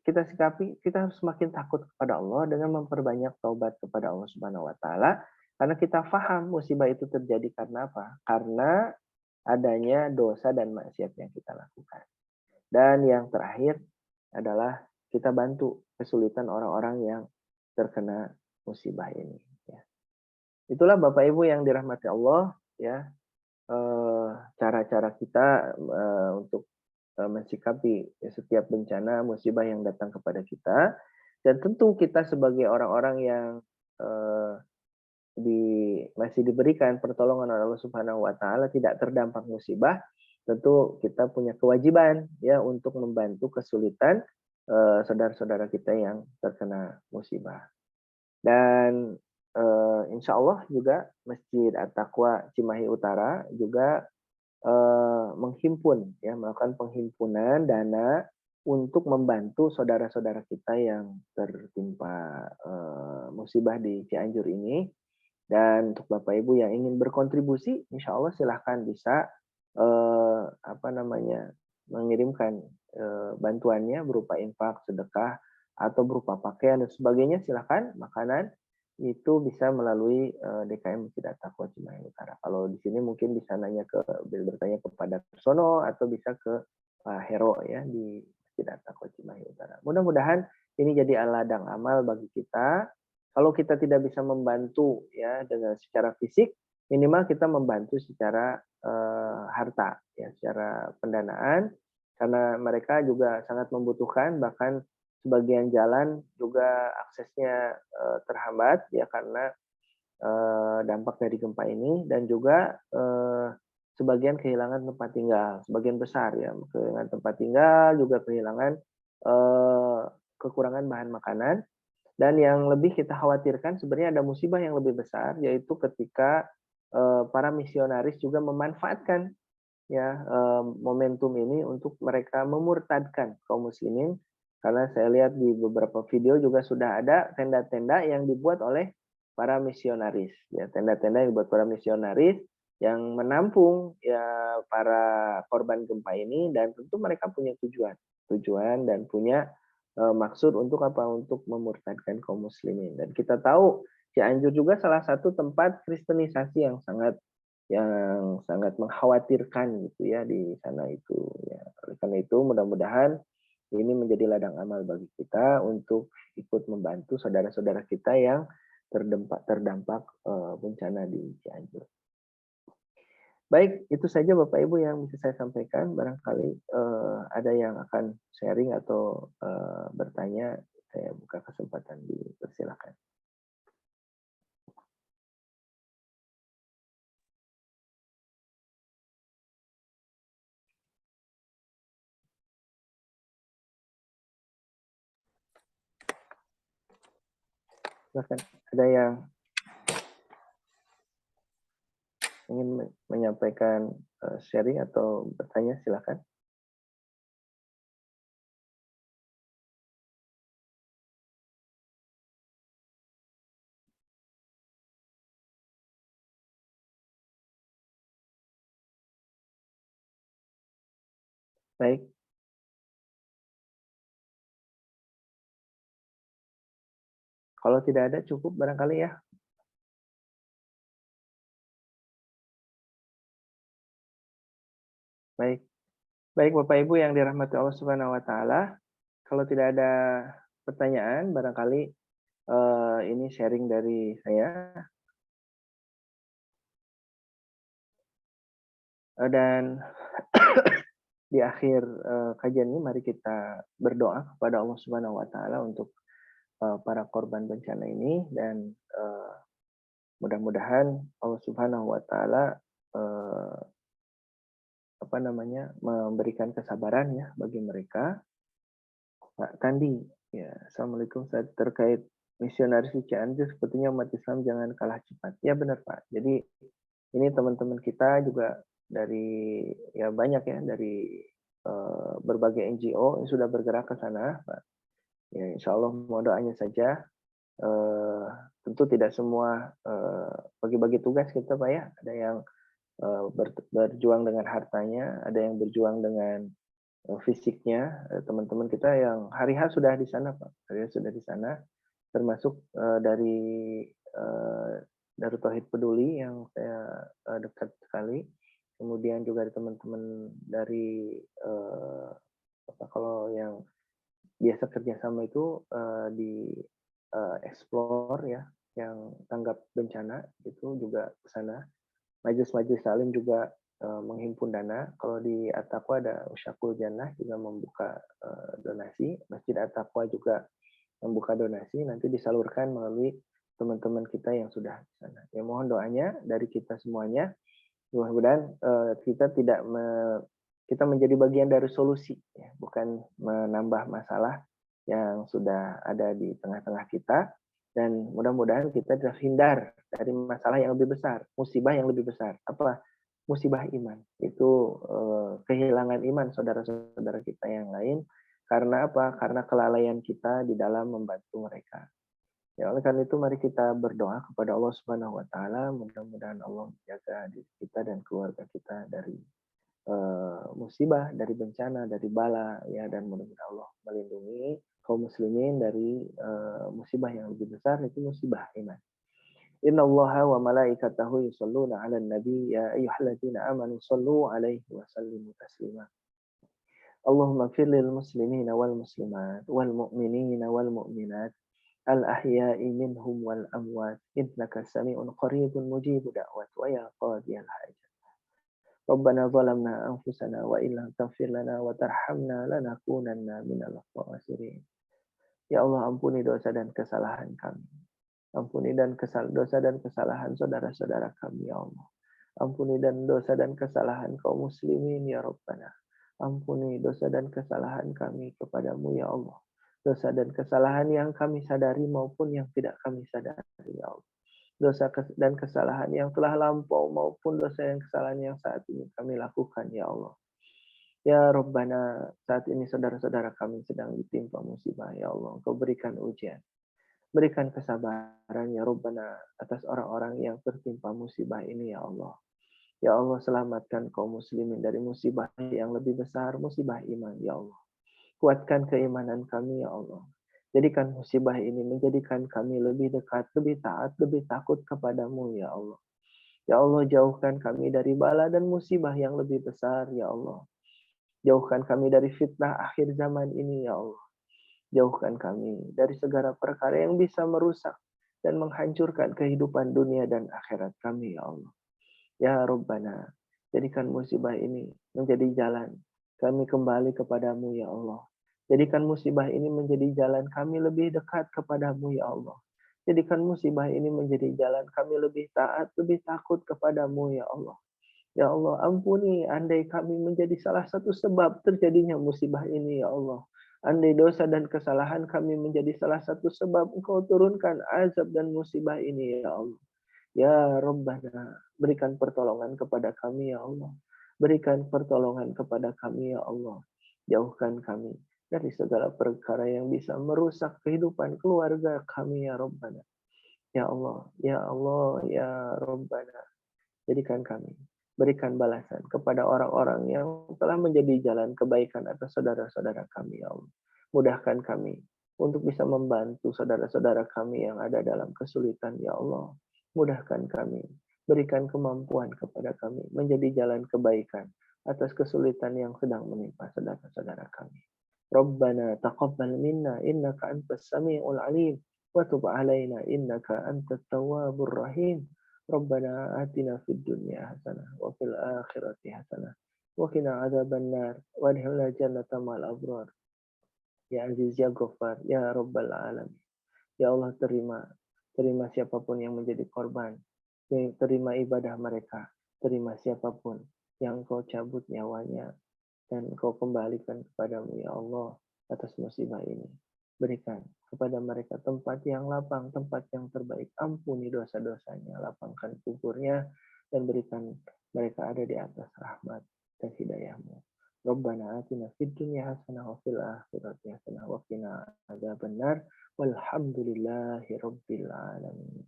kita sikapi? Kita harus semakin takut kepada Allah dengan memperbanyak taubat kepada Allah Subhanahu wa taala karena kita paham musibah itu terjadi karena apa? Karena adanya dosa dan maksiat yang kita lakukan. Dan yang terakhir adalah kita bantu kesulitan orang-orang yang terkena musibah ini. Ya. Itulah Bapak Ibu yang dirahmati Allah, ya, cara-cara kita untuk mensikapi ya, setiap bencana musibah yang datang kepada kita. Dan tentu kita sebagai orang-orang yang eh, masih diberikan pertolongan oleh Allah Subhanahu wa taala tidak terdampak musibah, tentu kita punya kewajiban ya untuk membantu kesulitan saudara-saudara kita yang terkena musibah. Dan insya Allah juga Masjid At-Taqwa Cimahi Utara juga menghimpun ya melakukan penghimpunan dana untuk membantu saudara-saudara kita yang tertimpa musibah di Cianjur ini. Dan untuk Bapak Ibu yang ingin berkontribusi, insya Allah silahkan bisa mengirimkan bantuannya berupa infak, sedekah, atau berupa pakaian dan sebagainya. Silahkan makanan itu bisa melalui DKM Masjid At-Taqwa Cimahi Utara. Kalau di sini mungkin bisa bertanya kepada Sono atau bisa ke Pak Hero ya di Masjid At-Taqwa Cimahi Utara. Mudah-mudahan ini jadi ladang amal bagi kita. Kalau kita tidak bisa membantu ya dengan secara fisik, minimal kita membantu secara harta ya, secara pendanaan karena mereka juga sangat membutuhkan, bahkan sebagian jalan juga aksesnya terhambat ya karena dampak dari gempa ini, dan juga sebagian kehilangan tempat tinggal, sebagian besar ya kehilangan tempat tinggal, juga kehilangan kekurangan bahan makanan. Dan yang lebih kita khawatirkan sebenarnya ada musibah yang lebih besar, yaitu ketika para misionaris juga memanfaatkan ya momentum ini untuk mereka memurtadkan kaum muslimin, karena saya lihat di beberapa video juga sudah ada tenda-tenda yang dibuat oleh para misionaris ya, tenda-tenda yang dibuat para misionaris yang menampung ya para korban gempa ini, dan tentu mereka punya tujuan dan punya maksud untuk apa? Untuk memurtadkan kaum muslimin. Dan kita tahu Cianjur juga salah satu tempat kristenisasi yang sangat mengkhawatirkan gitu ya di sana itu ya. Oleh karena itu mudah-mudahan ini menjadi ladang amal bagi kita untuk ikut membantu saudara-saudara kita yang terdampak bencana di Cianjur. Baik, itu saja Bapak Ibu yang bisa saya sampaikan. Barangkali ada yang akan sharing atau bertanya, saya buka kesempatan, dipersilakan. Silakan. Ada yang ingin menyampaikan sharing atau bertanya, silakan. Baik, kalau tidak ada cukup barangkali ya. Baik, baik Bapak Ibu yang dirahmati Allah Subhanahu Wa Taala. Kalau tidak ada pertanyaan, barangkali ini sharing dari saya. Dan di akhir kajian ini mari kita berdoa kepada Allah Subhanahu Wa Taala untuk para korban bencana ini, dan mudah-mudahan Allah Subhanahu Wa Taala memberikan kesabaran ya bagi mereka. Pak Kandi, ya, Assalamualaikum. Saya terkait misionaris di Cianjur, sepertinya umat Islam jangan kalah cepat. Ya benar Pak. Jadi ini teman-teman kita juga dari ya banyak ya dari berbagai NGO yang sudah bergerak ke sana, Pak. Ya, insya Allah mau doanya saja. Tentu tidak semua bagi-bagi tugas kita Pak ya. Ada yang berjuang dengan hartanya, ada yang berjuang dengan fisiknya. Teman-teman kita yang hari H sudah di sana, Pak, hari H sudah di sana, termasuk dari eh, Darut Tauhid Peduli yang saya dekat sekali. Kemudian juga ada teman-teman dari apa kalau yang biasa kerjasama itu di explore ya, yang tanggap bencana itu juga ke sana. Majelis-majelis salim juga menghimpun dana. Kalau di At-Taqwa ada Usyakul Jannah juga membuka donasi. Masjid At-Taqwa juga membuka donasi, nanti disalurkan melalui teman-teman kita yang sudah di sana. Ya mohon doanya dari kita semuanya. Mudah-mudahan kita tidak kita menjadi bagian dari solusi, ya, bukan menambah masalah yang sudah ada di tengah-tengah kita. Dan mudah-mudahan kita terhindar dari masalah yang lebih besar, musibah yang lebih besar. Apa? Musibah iman. Itu kehilangan iman saudara-saudara kita yang lain. Karena apa? Karena kelalaian kita di dalam membantu mereka. Ya, oleh karena itu mari kita berdoa kepada Allah Subhanahu wa taala, mudah-mudahan Allah menjaga diri kita dan keluarga kita dari musibah, dari bencana, dari bala, ya, dan mudah-mudahan Allah melindungi kaum muslimin dari musibah yang lebih besar, itu musibah iman. Inna Allaha wa malaikatahu yusalluna 'alan nabi ya ayyuhalladzina amanu sallu 'alaihi wa sallimu taslima. Allahumma fir lil muslimina wal muslimat wal mu'minina wal mu'minat الأحياء منهم والأموات إنك سميع قريب مجيب دعوة ويا قاضي الحاجة ربنا ظلمنا أنفسنا وإن لم تغفر لنا وترحمنا لنكونن من الخاسرين. Ya Allah, ampuni dosa dan kesalahan kami. Ampuni dosa dan kesalahan saudara-saudara kami, ya Allah. Ampuni dan dosa dan kesalahan kaum muslimin, ya Rabbana. Ampuni dosa dan kesalahan kami kepadamu, ya Allah. Dosa dan kesalahan yang kami sadari maupun yang tidak kami sadari, ya Allah. Dosa dan kesalahan yang telah lampau maupun dosa yang kesalahan yang saat ini kami lakukan, ya Allah. Ya Rabbana, saat ini saudara-saudara kami sedang ditimpa musibah, ya Allah. Engkau berikan ujian. Berikan kesabaran, ya Rabbana, atas orang-orang yang tertimpa musibah ini, ya Allah. Ya Allah, selamatkan kaum muslimin dari musibah yang lebih besar, musibah iman, ya Allah. Kuatkan keimanan kami, ya Allah. Jadikan musibah ini menjadikan kami lebih dekat, lebih taat, lebih takut kepadamu, ya Allah. Ya Allah, jauhkan kami dari bala dan musibah yang lebih besar, ya Allah. Jauhkan kami dari fitnah akhir zaman ini, ya Allah. Jauhkan kami dari segala perkara yang bisa merusak dan menghancurkan kehidupan dunia dan akhirat kami, ya Allah. Ya Rabbana, jadikan musibah ini menjadi jalan kami kembali kepadamu, ya Allah. Jadikan musibah ini menjadi jalan kami lebih dekat kepadamu, ya Allah. Jadikan musibah ini menjadi jalan kami lebih taat, lebih takut kepadamu, ya Allah. Ya Allah, ampuni andai kami menjadi salah satu sebab terjadinya musibah ini, ya Allah. Andai dosa dan kesalahan kami menjadi salah satu sebab Engkau turunkan azab dan musibah ini, ya Allah. Ya Rabbana, berikan pertolongan kepada kami, ya Allah. Berikan pertolongan kepada kami, ya Allah. Jauhkan kami dari segala perkara yang bisa merusak kehidupan keluarga kami, ya Rabbana. Ya Allah, ya Allah, ya Rabbana. Jadikan kami, berikan balasan kepada orang-orang yang telah menjadi jalan kebaikan atas saudara-saudara kami, ya Allah. Mudahkan kami untuk bisa membantu saudara-saudara kami yang ada dalam kesulitan, ya Allah. Mudahkan kami, berikan kemampuan kepada kami menjadi jalan kebaikan atas kesulitan yang sedang menimpa saudara-saudara kami. Rabbana taqabbal minna innaka antas samiul alim wa tub alaina innaka antat tawwabur rahim. ربنا آتنا في الدنيا حسنة وفي الآخرة حسنة وقنا عذاب النار وادخلنا الجنة مع الأبرار ya Aziz ya Ghaffar ya Rabbal Alamin. Ya Allah, terima siapapun yang menjadi korban, terima ibadah mereka, terima siapapun yang Engkau cabut nyawanya dan Engkau kembalikan kepadamu, ya Allah, atas musibah ini. Berikan kepada mereka tempat yang lapang, tempat yang terbaik. Ampuni dosa-dosanya, lapangkan kuburnya, dan berikan mereka ada di atas rahmat dan hidayahmu. Rabbana atina fid dunya hasanah wa fil akhirati hasanah wa qina adzabannar. Walhamdulillahi rabbil alamin.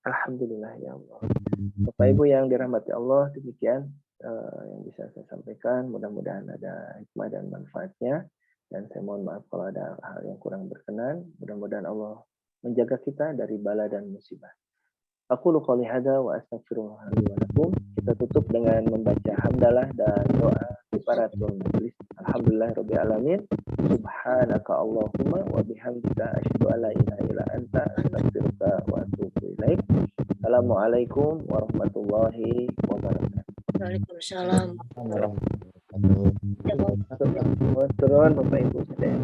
Alhamdulillah ya Allah. Bapak Ibu yang dirahmati Allah, demikian yang bisa saya sampaikan. Mudah-mudahan ada hikmah dan manfaatnya. Dan saya mohon maaf kalau ada hal yang kurang berkenan. Mudah-mudahan Allah menjaga kita dari bala dan musibah. Aku qouli hadza wa astaghfirullah li wa lakum. Kita tutup dengan membaca hamdalah dan doa kifaratul majlis. Alhamdulillahirabbil alamin. Subhanaka Allahumma wa bihamdika asyhadu an la ilaha illa anta astaghfiruka wa atubu ilaik. Assalamualaikum warahmatullahi wabarakatuh. Waalaikumsalam. Turun Bapak Ibu sekalian.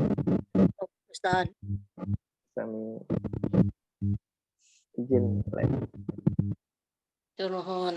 Ustaz. Kami izin live. Turun.